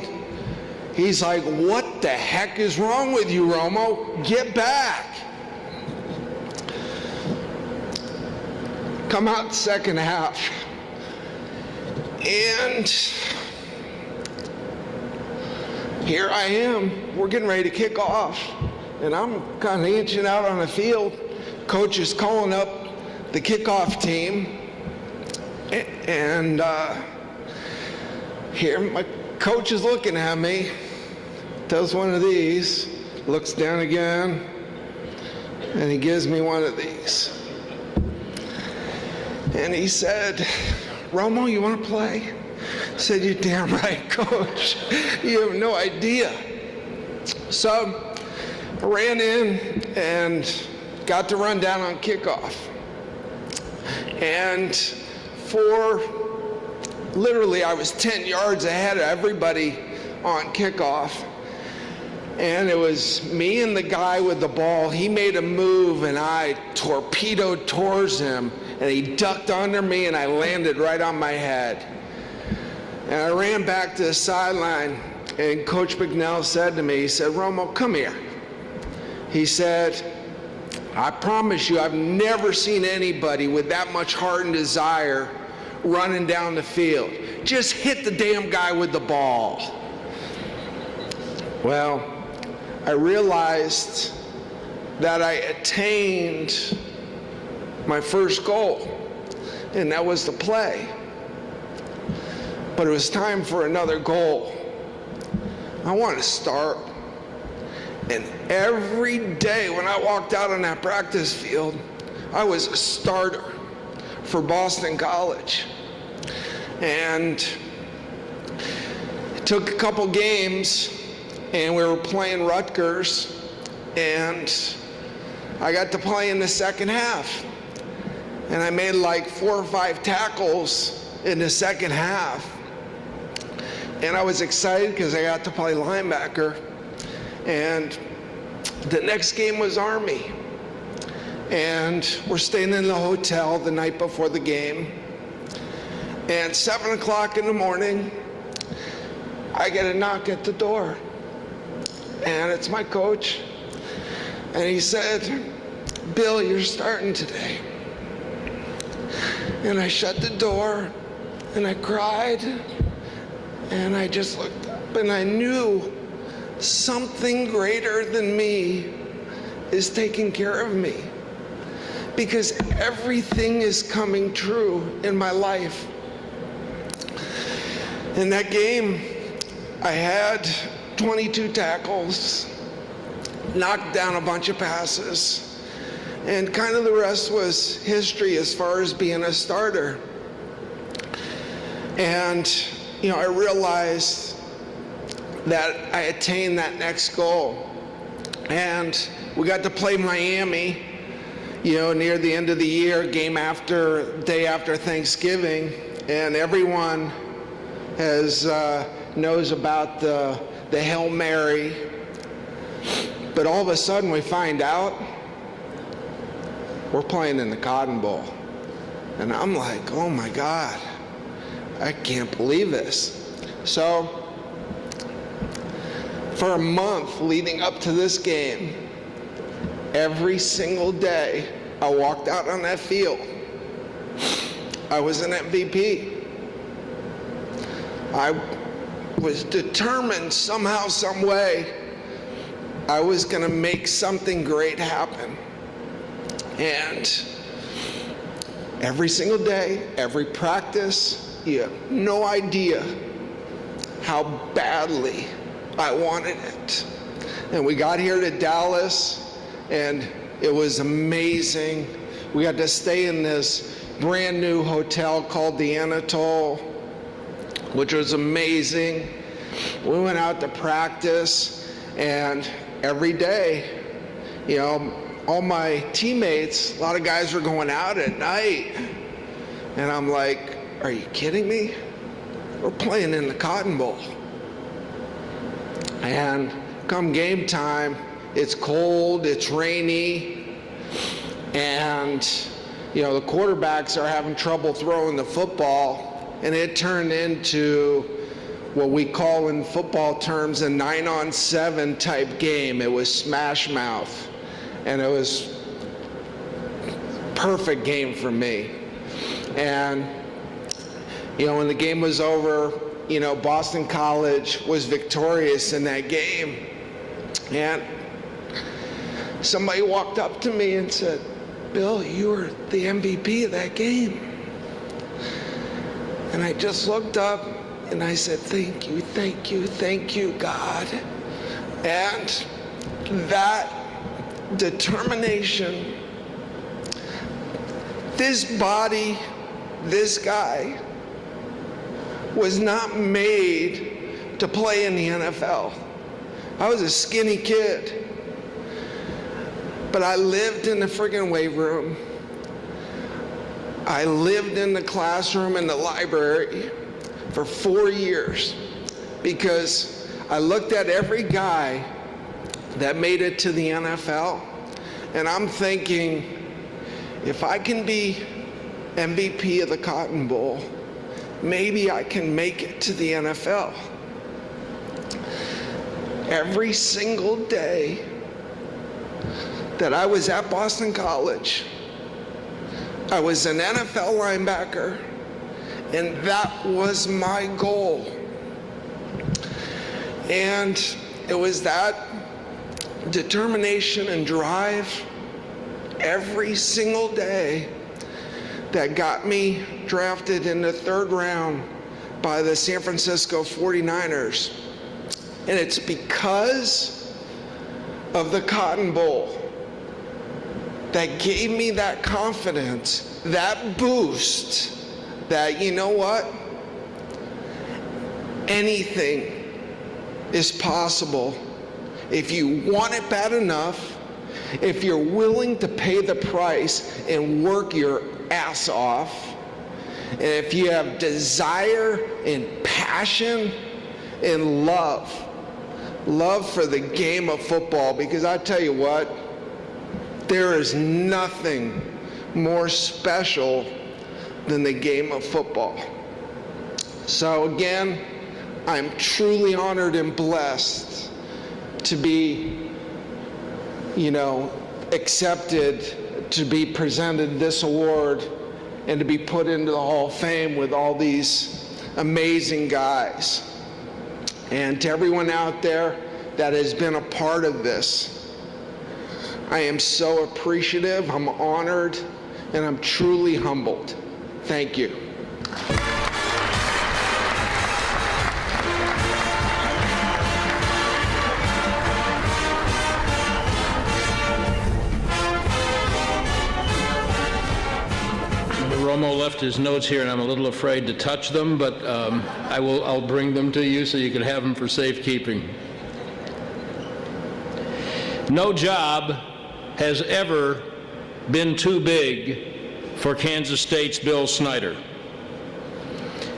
He's like, what the heck is wrong with you, Romo? Get back. Come out the second half. And here I am. We're getting ready to kick off. And I'm kind of inching out on the field. Coach is calling up the kickoff team. And here my coach is looking at me, does one of these, looks down again, and he gives me one of these. And he said, "Romo, you want to play?" I said, "You're damn right, Coach. You have no idea." So I ran in and got to run down on kickoff. And literally I was 10 yards ahead of everybody on kickoff. And it was me and the guy with the ball. He made a move and I torpedoed towards him, and he ducked under me and I landed right on my head. And I ran back to the sideline, and Coach McNell said to me, he said, "Romo, come here." He said, "I promise you, I've never seen anybody with that much heart and desire running down the field. Just hit the damn guy with the ball." Well, I realized that I attained my first goal, and that was to play. But it was time for another goal. I wanted to start. And every day when I walked out on that practice field, I was a starter for Boston College. And it took a couple games, and we were playing Rutgers, and I got to play in the second half. And I made like 4 or 5 tackles in the second half. And I was excited because I got to play linebacker. And the next game was Army. And we're staying in the hotel the night before the game. And 7 o'clock in the morning, I get a knock at the door. And it's my coach. And he said, "Bill, you're starting today." And I shut the door and I cried. And I just looked up and I knew something greater than me is taking care of me, because everything is coming true in my life. In that game, I had 22 tackles, knocked down a bunch of passes, and kind of the rest was history as far as being a starter. And I realized that I attained that next goal. And we got to play Miami, near the end of the year, day after Thanksgiving. And everyone knows about the Hail Mary. But all of a sudden we find out we're playing in the Cotton Bowl. And I'm like, oh my God, I can't believe this. So for a month leading up to this game, every single day I walked out on that field, I was an MVP. I was determined somehow, some way, I was going to make something great happen. And every single day, every practice, you have no idea how badly I wanted it. And we got here to Dallas, and it was amazing. We got to stay in this brand new hotel called the Anatole, which was amazing. We went out to practice, and every day, all my teammates, a lot of guys were going out at night. And I'm like, are you kidding me? We're playing in the Cotton Bowl. And come game time, it's cold, it's rainy, and the quarterbacks are having trouble throwing the football, and it turned into what we call in football terms a 9-on-7 type game. It was smash mouth, and it was perfect game for me. And when the game was over, Boston College was victorious in that game. And somebody walked up to me and said, "Bill, you were the MVP of that game." And I just looked up and I said, thank you, thank you, thank you, God. And that determination, this body, this guy, was not made to play in the NFL. I was a skinny kid, but I lived in the friggin' weight room. I lived in the classroom and the library for 4 years because I looked at every guy that made it to the NFL, and I'm thinking, if I can be MVP of the Cotton Bowl, maybe I can make it to the NFL. Every single day that I was at Boston College, I was an NFL linebacker, and that was my goal. And it was that determination and drive every single day that got me drafted in the 3rd round by the San Francisco 49ers. And it's because of the Cotton Bowl that gave me that confidence, that boost, that, you know what? Anything is possible if you want it bad enough, if you're willing to pay the price and work your ass off, and if you have desire and passion and love for the game of football, because I tell you what, there is nothing more special than the game of football. So again, I'm truly honored and blessed to be, accepted to be presented this award and to be put into the Hall of Fame with all these amazing guys. And to everyone out there that has been a part of this, I am so appreciative, I'm honored, and I'm truly humbled. Thank you. Romo left his notes here, and I'm a little afraid to touch them, but I'll bring them to you so you can have them for safekeeping. No job has ever been too big for Kansas State's Bill Snyder.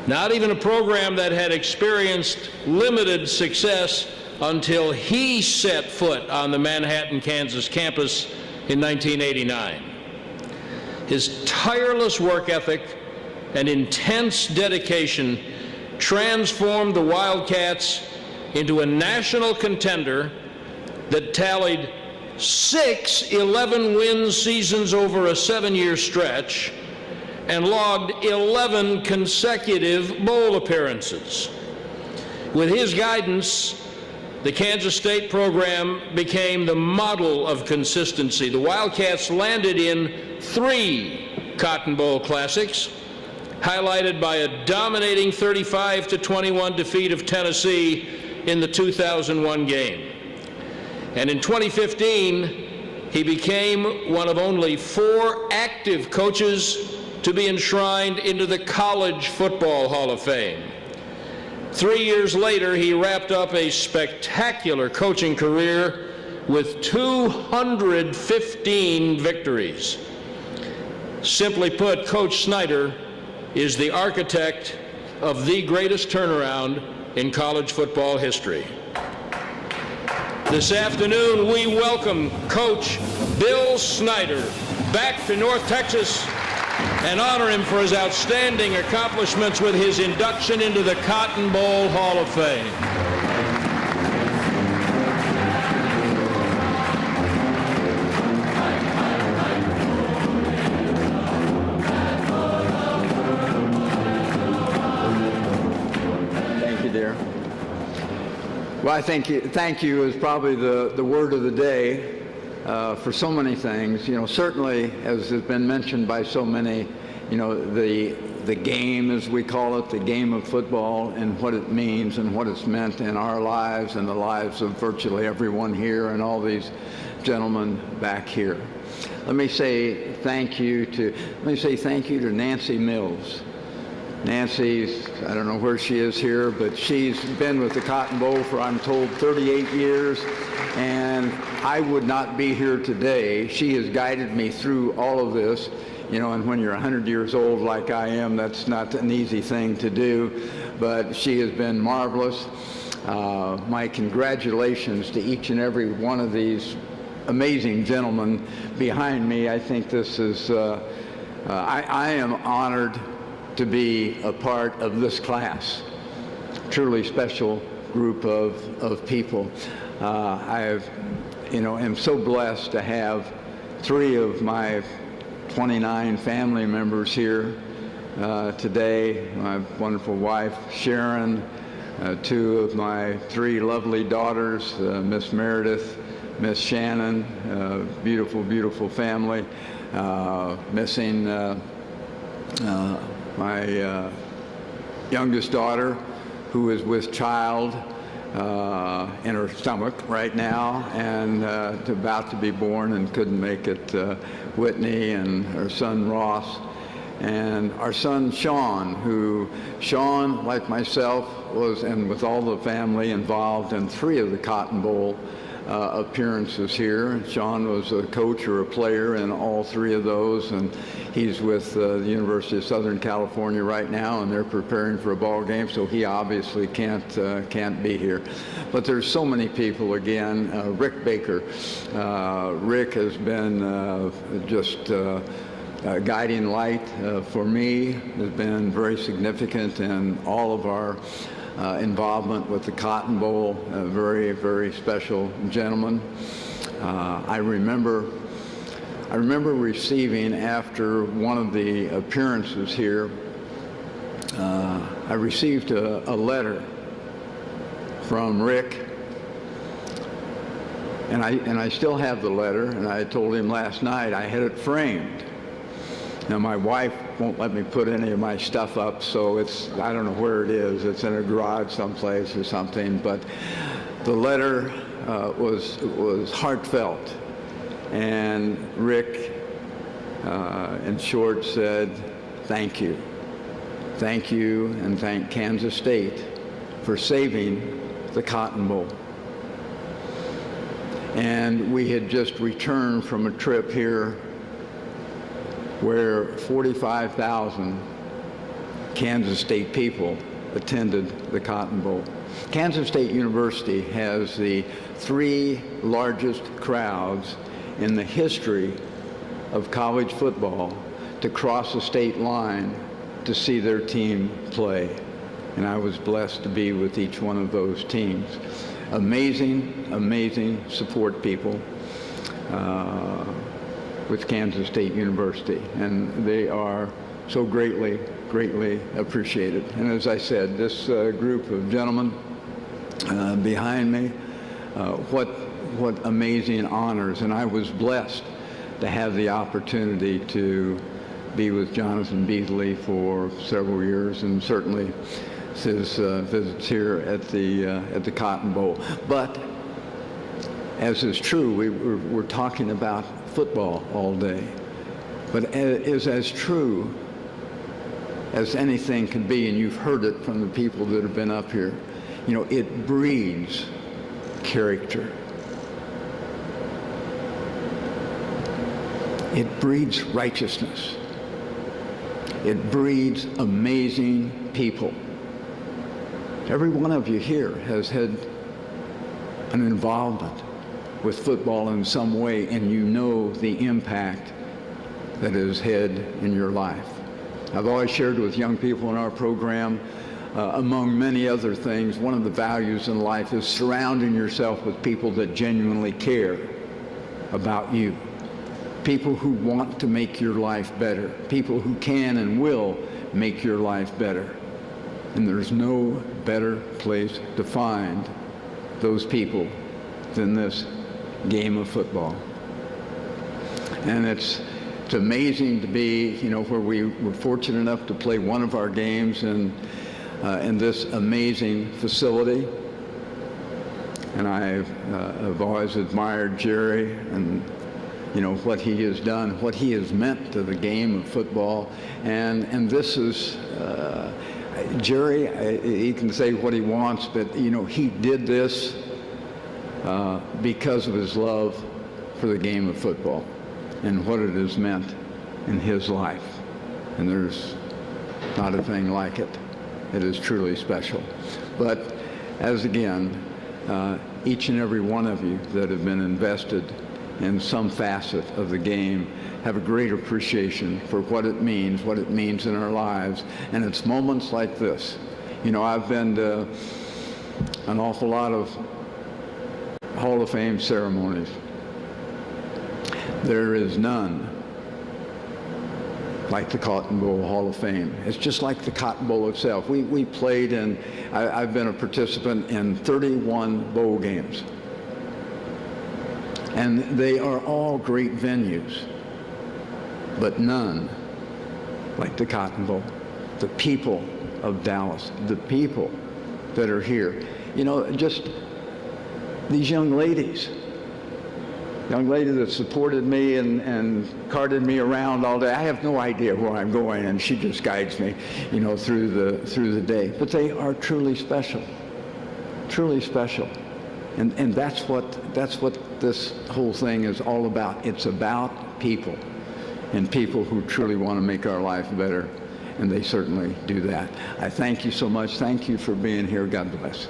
Not even a program that had experienced limited success until he set foot on the Manhattan, Kansas campus in 1989. His tireless work ethic and intense dedication transformed the Wildcats into a national contender that tallied 6 11-win seasons over a 7-year stretch and logged 11 consecutive bowl appearances. With his guidance, the Kansas State program became the model of consistency. The Wildcats landed in 3 Cotton Bowl Classics, highlighted by a dominating 35-21 defeat of Tennessee in the 2001 game. And in 2015, he became one of only 4 active coaches to be enshrined into the College Football Hall of Fame. 3 years later, he wrapped up a spectacular coaching career with 215 victories. Simply put, Coach Snyder is the architect of the greatest turnaround in college football history. This afternoon, we welcome Coach Bill Snyder back to North Texas and honor him for his outstanding accomplishments with his induction into the Cotton Bowl Hall of Fame. Thank you, dear. Well, I think thank you is probably the word of the day. for so many things. Certainly, as has been mentioned by so many, the game, as we call it, the game of football, and what it means and what it's meant in our lives and the lives of virtually everyone here and all these gentlemen back here. Let me say thank you to Nancy Mills. Nancy's, I don't know where she is here, but she's been with the Cotton Bowl for, I'm told, 38 years, and I would not be here today. She has guided me through all of this, and when you're 100 years old like I am, that's not an easy thing to do, but she has been marvelous. My congratulations to each and every one of these amazing gentlemen behind me. I think this is, I am honored to be a part of this class. Truly special group of people. I am so blessed to have 3 of my 29 family members here today. My wonderful wife, Sharon, 2 of my 3 lovely daughters, Miss Meredith, Miss Shannon, beautiful, beautiful family. Missing my youngest daughter, who is with child in her stomach right now and about to be born and couldn't make it, Whitney, and her son Ross, and our son Sean, Sean, like myself, was, and with all the family, involved in 3 of the Cotton Bowl appearances here. Sean was a coach or a player in all 3 of those, and he's with the University of Southern California right now, and they're preparing for a ball game, so he obviously can't be here. But there's so many people again. Rick Baker. Rick has been just a guiding light for me, has been very significant in all of our involvement with the Cotton Bowl. A very, very special gentleman. I remember receiving, after one of the appearances here, I received a letter from Rick, and I still have the letter, and I told him last night I had it framed. Now, my wife won't let me put any of my stuff up, so I don't know where it is. It's in a garage someplace or something, but the letter was heartfelt. And Rick, in short, said, thank you. Thank you, and thank Kansas State for saving the Cotton Bowl. And we had just returned from a trip here where 45,000 Kansas State people attended the Cotton Bowl. Kansas State University has the 3 largest crowds in the history of college football to cross the state line to see their team play. And I was blessed to be with each one of those teams. Amazing, amazing support people with Kansas State University, and they are so greatly, greatly appreciated. And as I said, this group of gentlemen behind me, what amazing honors. And I was blessed to have the opportunity to be with Jonathan Beasley for several years, and certainly his visits here at the Cotton Bowl. But as is true, we're talking about football all day, but it is as true as anything can be, and you've heard it from the people that have been up here. It breeds character. It breeds righteousness. It breeds amazing people. Every one of you here has had an involvement with football in some way, and you know the impact that it has had in your life. I've always shared with young people in our program, among many other things, one of the values in life is surrounding yourself with people that genuinely care about you. People who want to make your life better. People who can and will make your life better. And there's no better place to find those people than this game of football. And it's amazing to be, where we were fortunate enough to play one of our games in this amazing facility. And I've always admired Jerry and, what he has done, what he has meant to the game of football. And this is, Jerry, he can say what he wants, but, he did this because of his love for the game of football and what it has meant in his life. And there's not a thing like it. It is truly special. But as again, each and every one of you that have been invested in some facet of the game have a great appreciation for what it means in our lives. And it's moments like this. I've been to an awful lot of Hall of Fame ceremonies. There is none like the Cotton Bowl Hall of Fame. It's just like the Cotton Bowl itself. We played in, I've been a participant in 31 bowl games. And they are all great venues, but none like the Cotton Bowl. The people of Dallas, the people that are here. Just these young ladies that supported me and carted me around all day. I have no idea where I'm going, and she just guides me, through the day. But they are truly special, truly special. And that's what this whole thing is all about. It's about people, and people who truly want to make our life better, and they certainly do that. I thank you so much. Thank you for being here. God bless.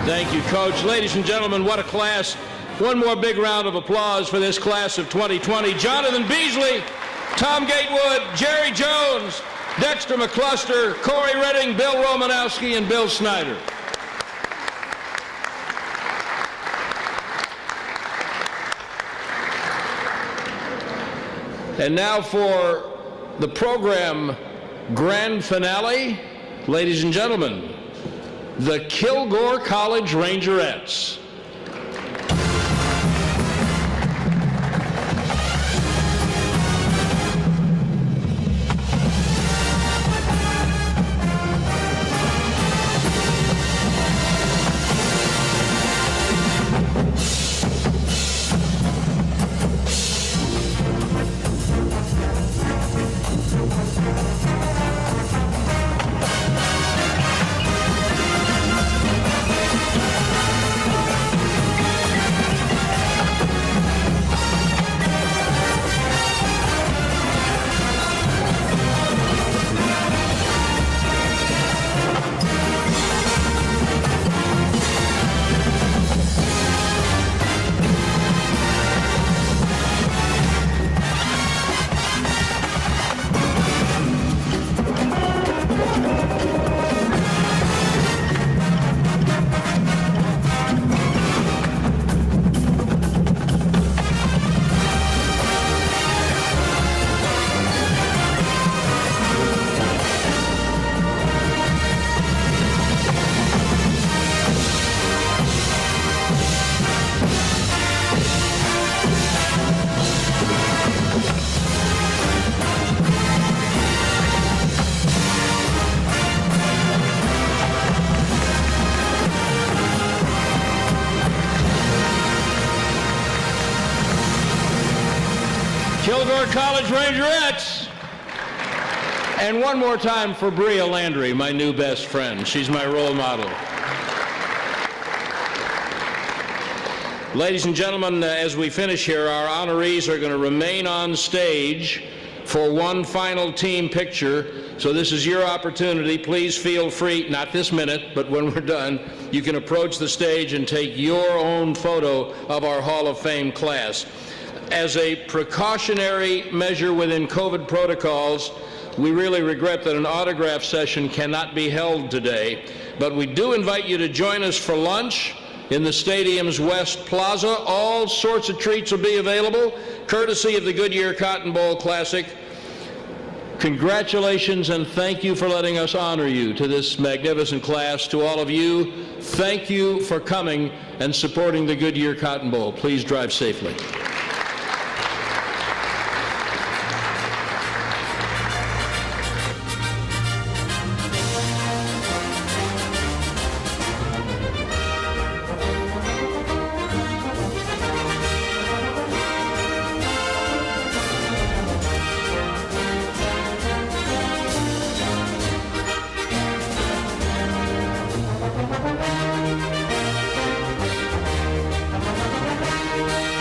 Thank you, Coach. Ladies and gentlemen, what a class. One more big round of applause for this class of 2020. Jonathan Beasley, Tom Gatewood, Jerry Jones, Dexter McCluster, Corey Redding, Bill Romanowski, and Bill Snyder. And now for the program grand finale, ladies and gentlemen, the Kilgore College Rangerettes. Kilgore College Rangerettes. And one more time for Bria Landry, my new best friend. She's my role model. Ladies and gentlemen, as we finish here, our honorees are going to remain on stage for one final team picture. So this is your opportunity. Please feel free, not this minute, but when we're done, you can approach the stage and take your own photo of our Hall of Fame class. As a precautionary measure within COVID protocols, we really regret that an autograph session cannot be held today, but we do invite you to join us for lunch in the stadium's West Plaza. All sorts of treats will be available, courtesy of the Goodyear Cotton Bowl Classic. Congratulations and thank you for letting us honor you. To this magnificent class, to all of you, thank you for coming and supporting the Goodyear Cotton Bowl. Please drive safely.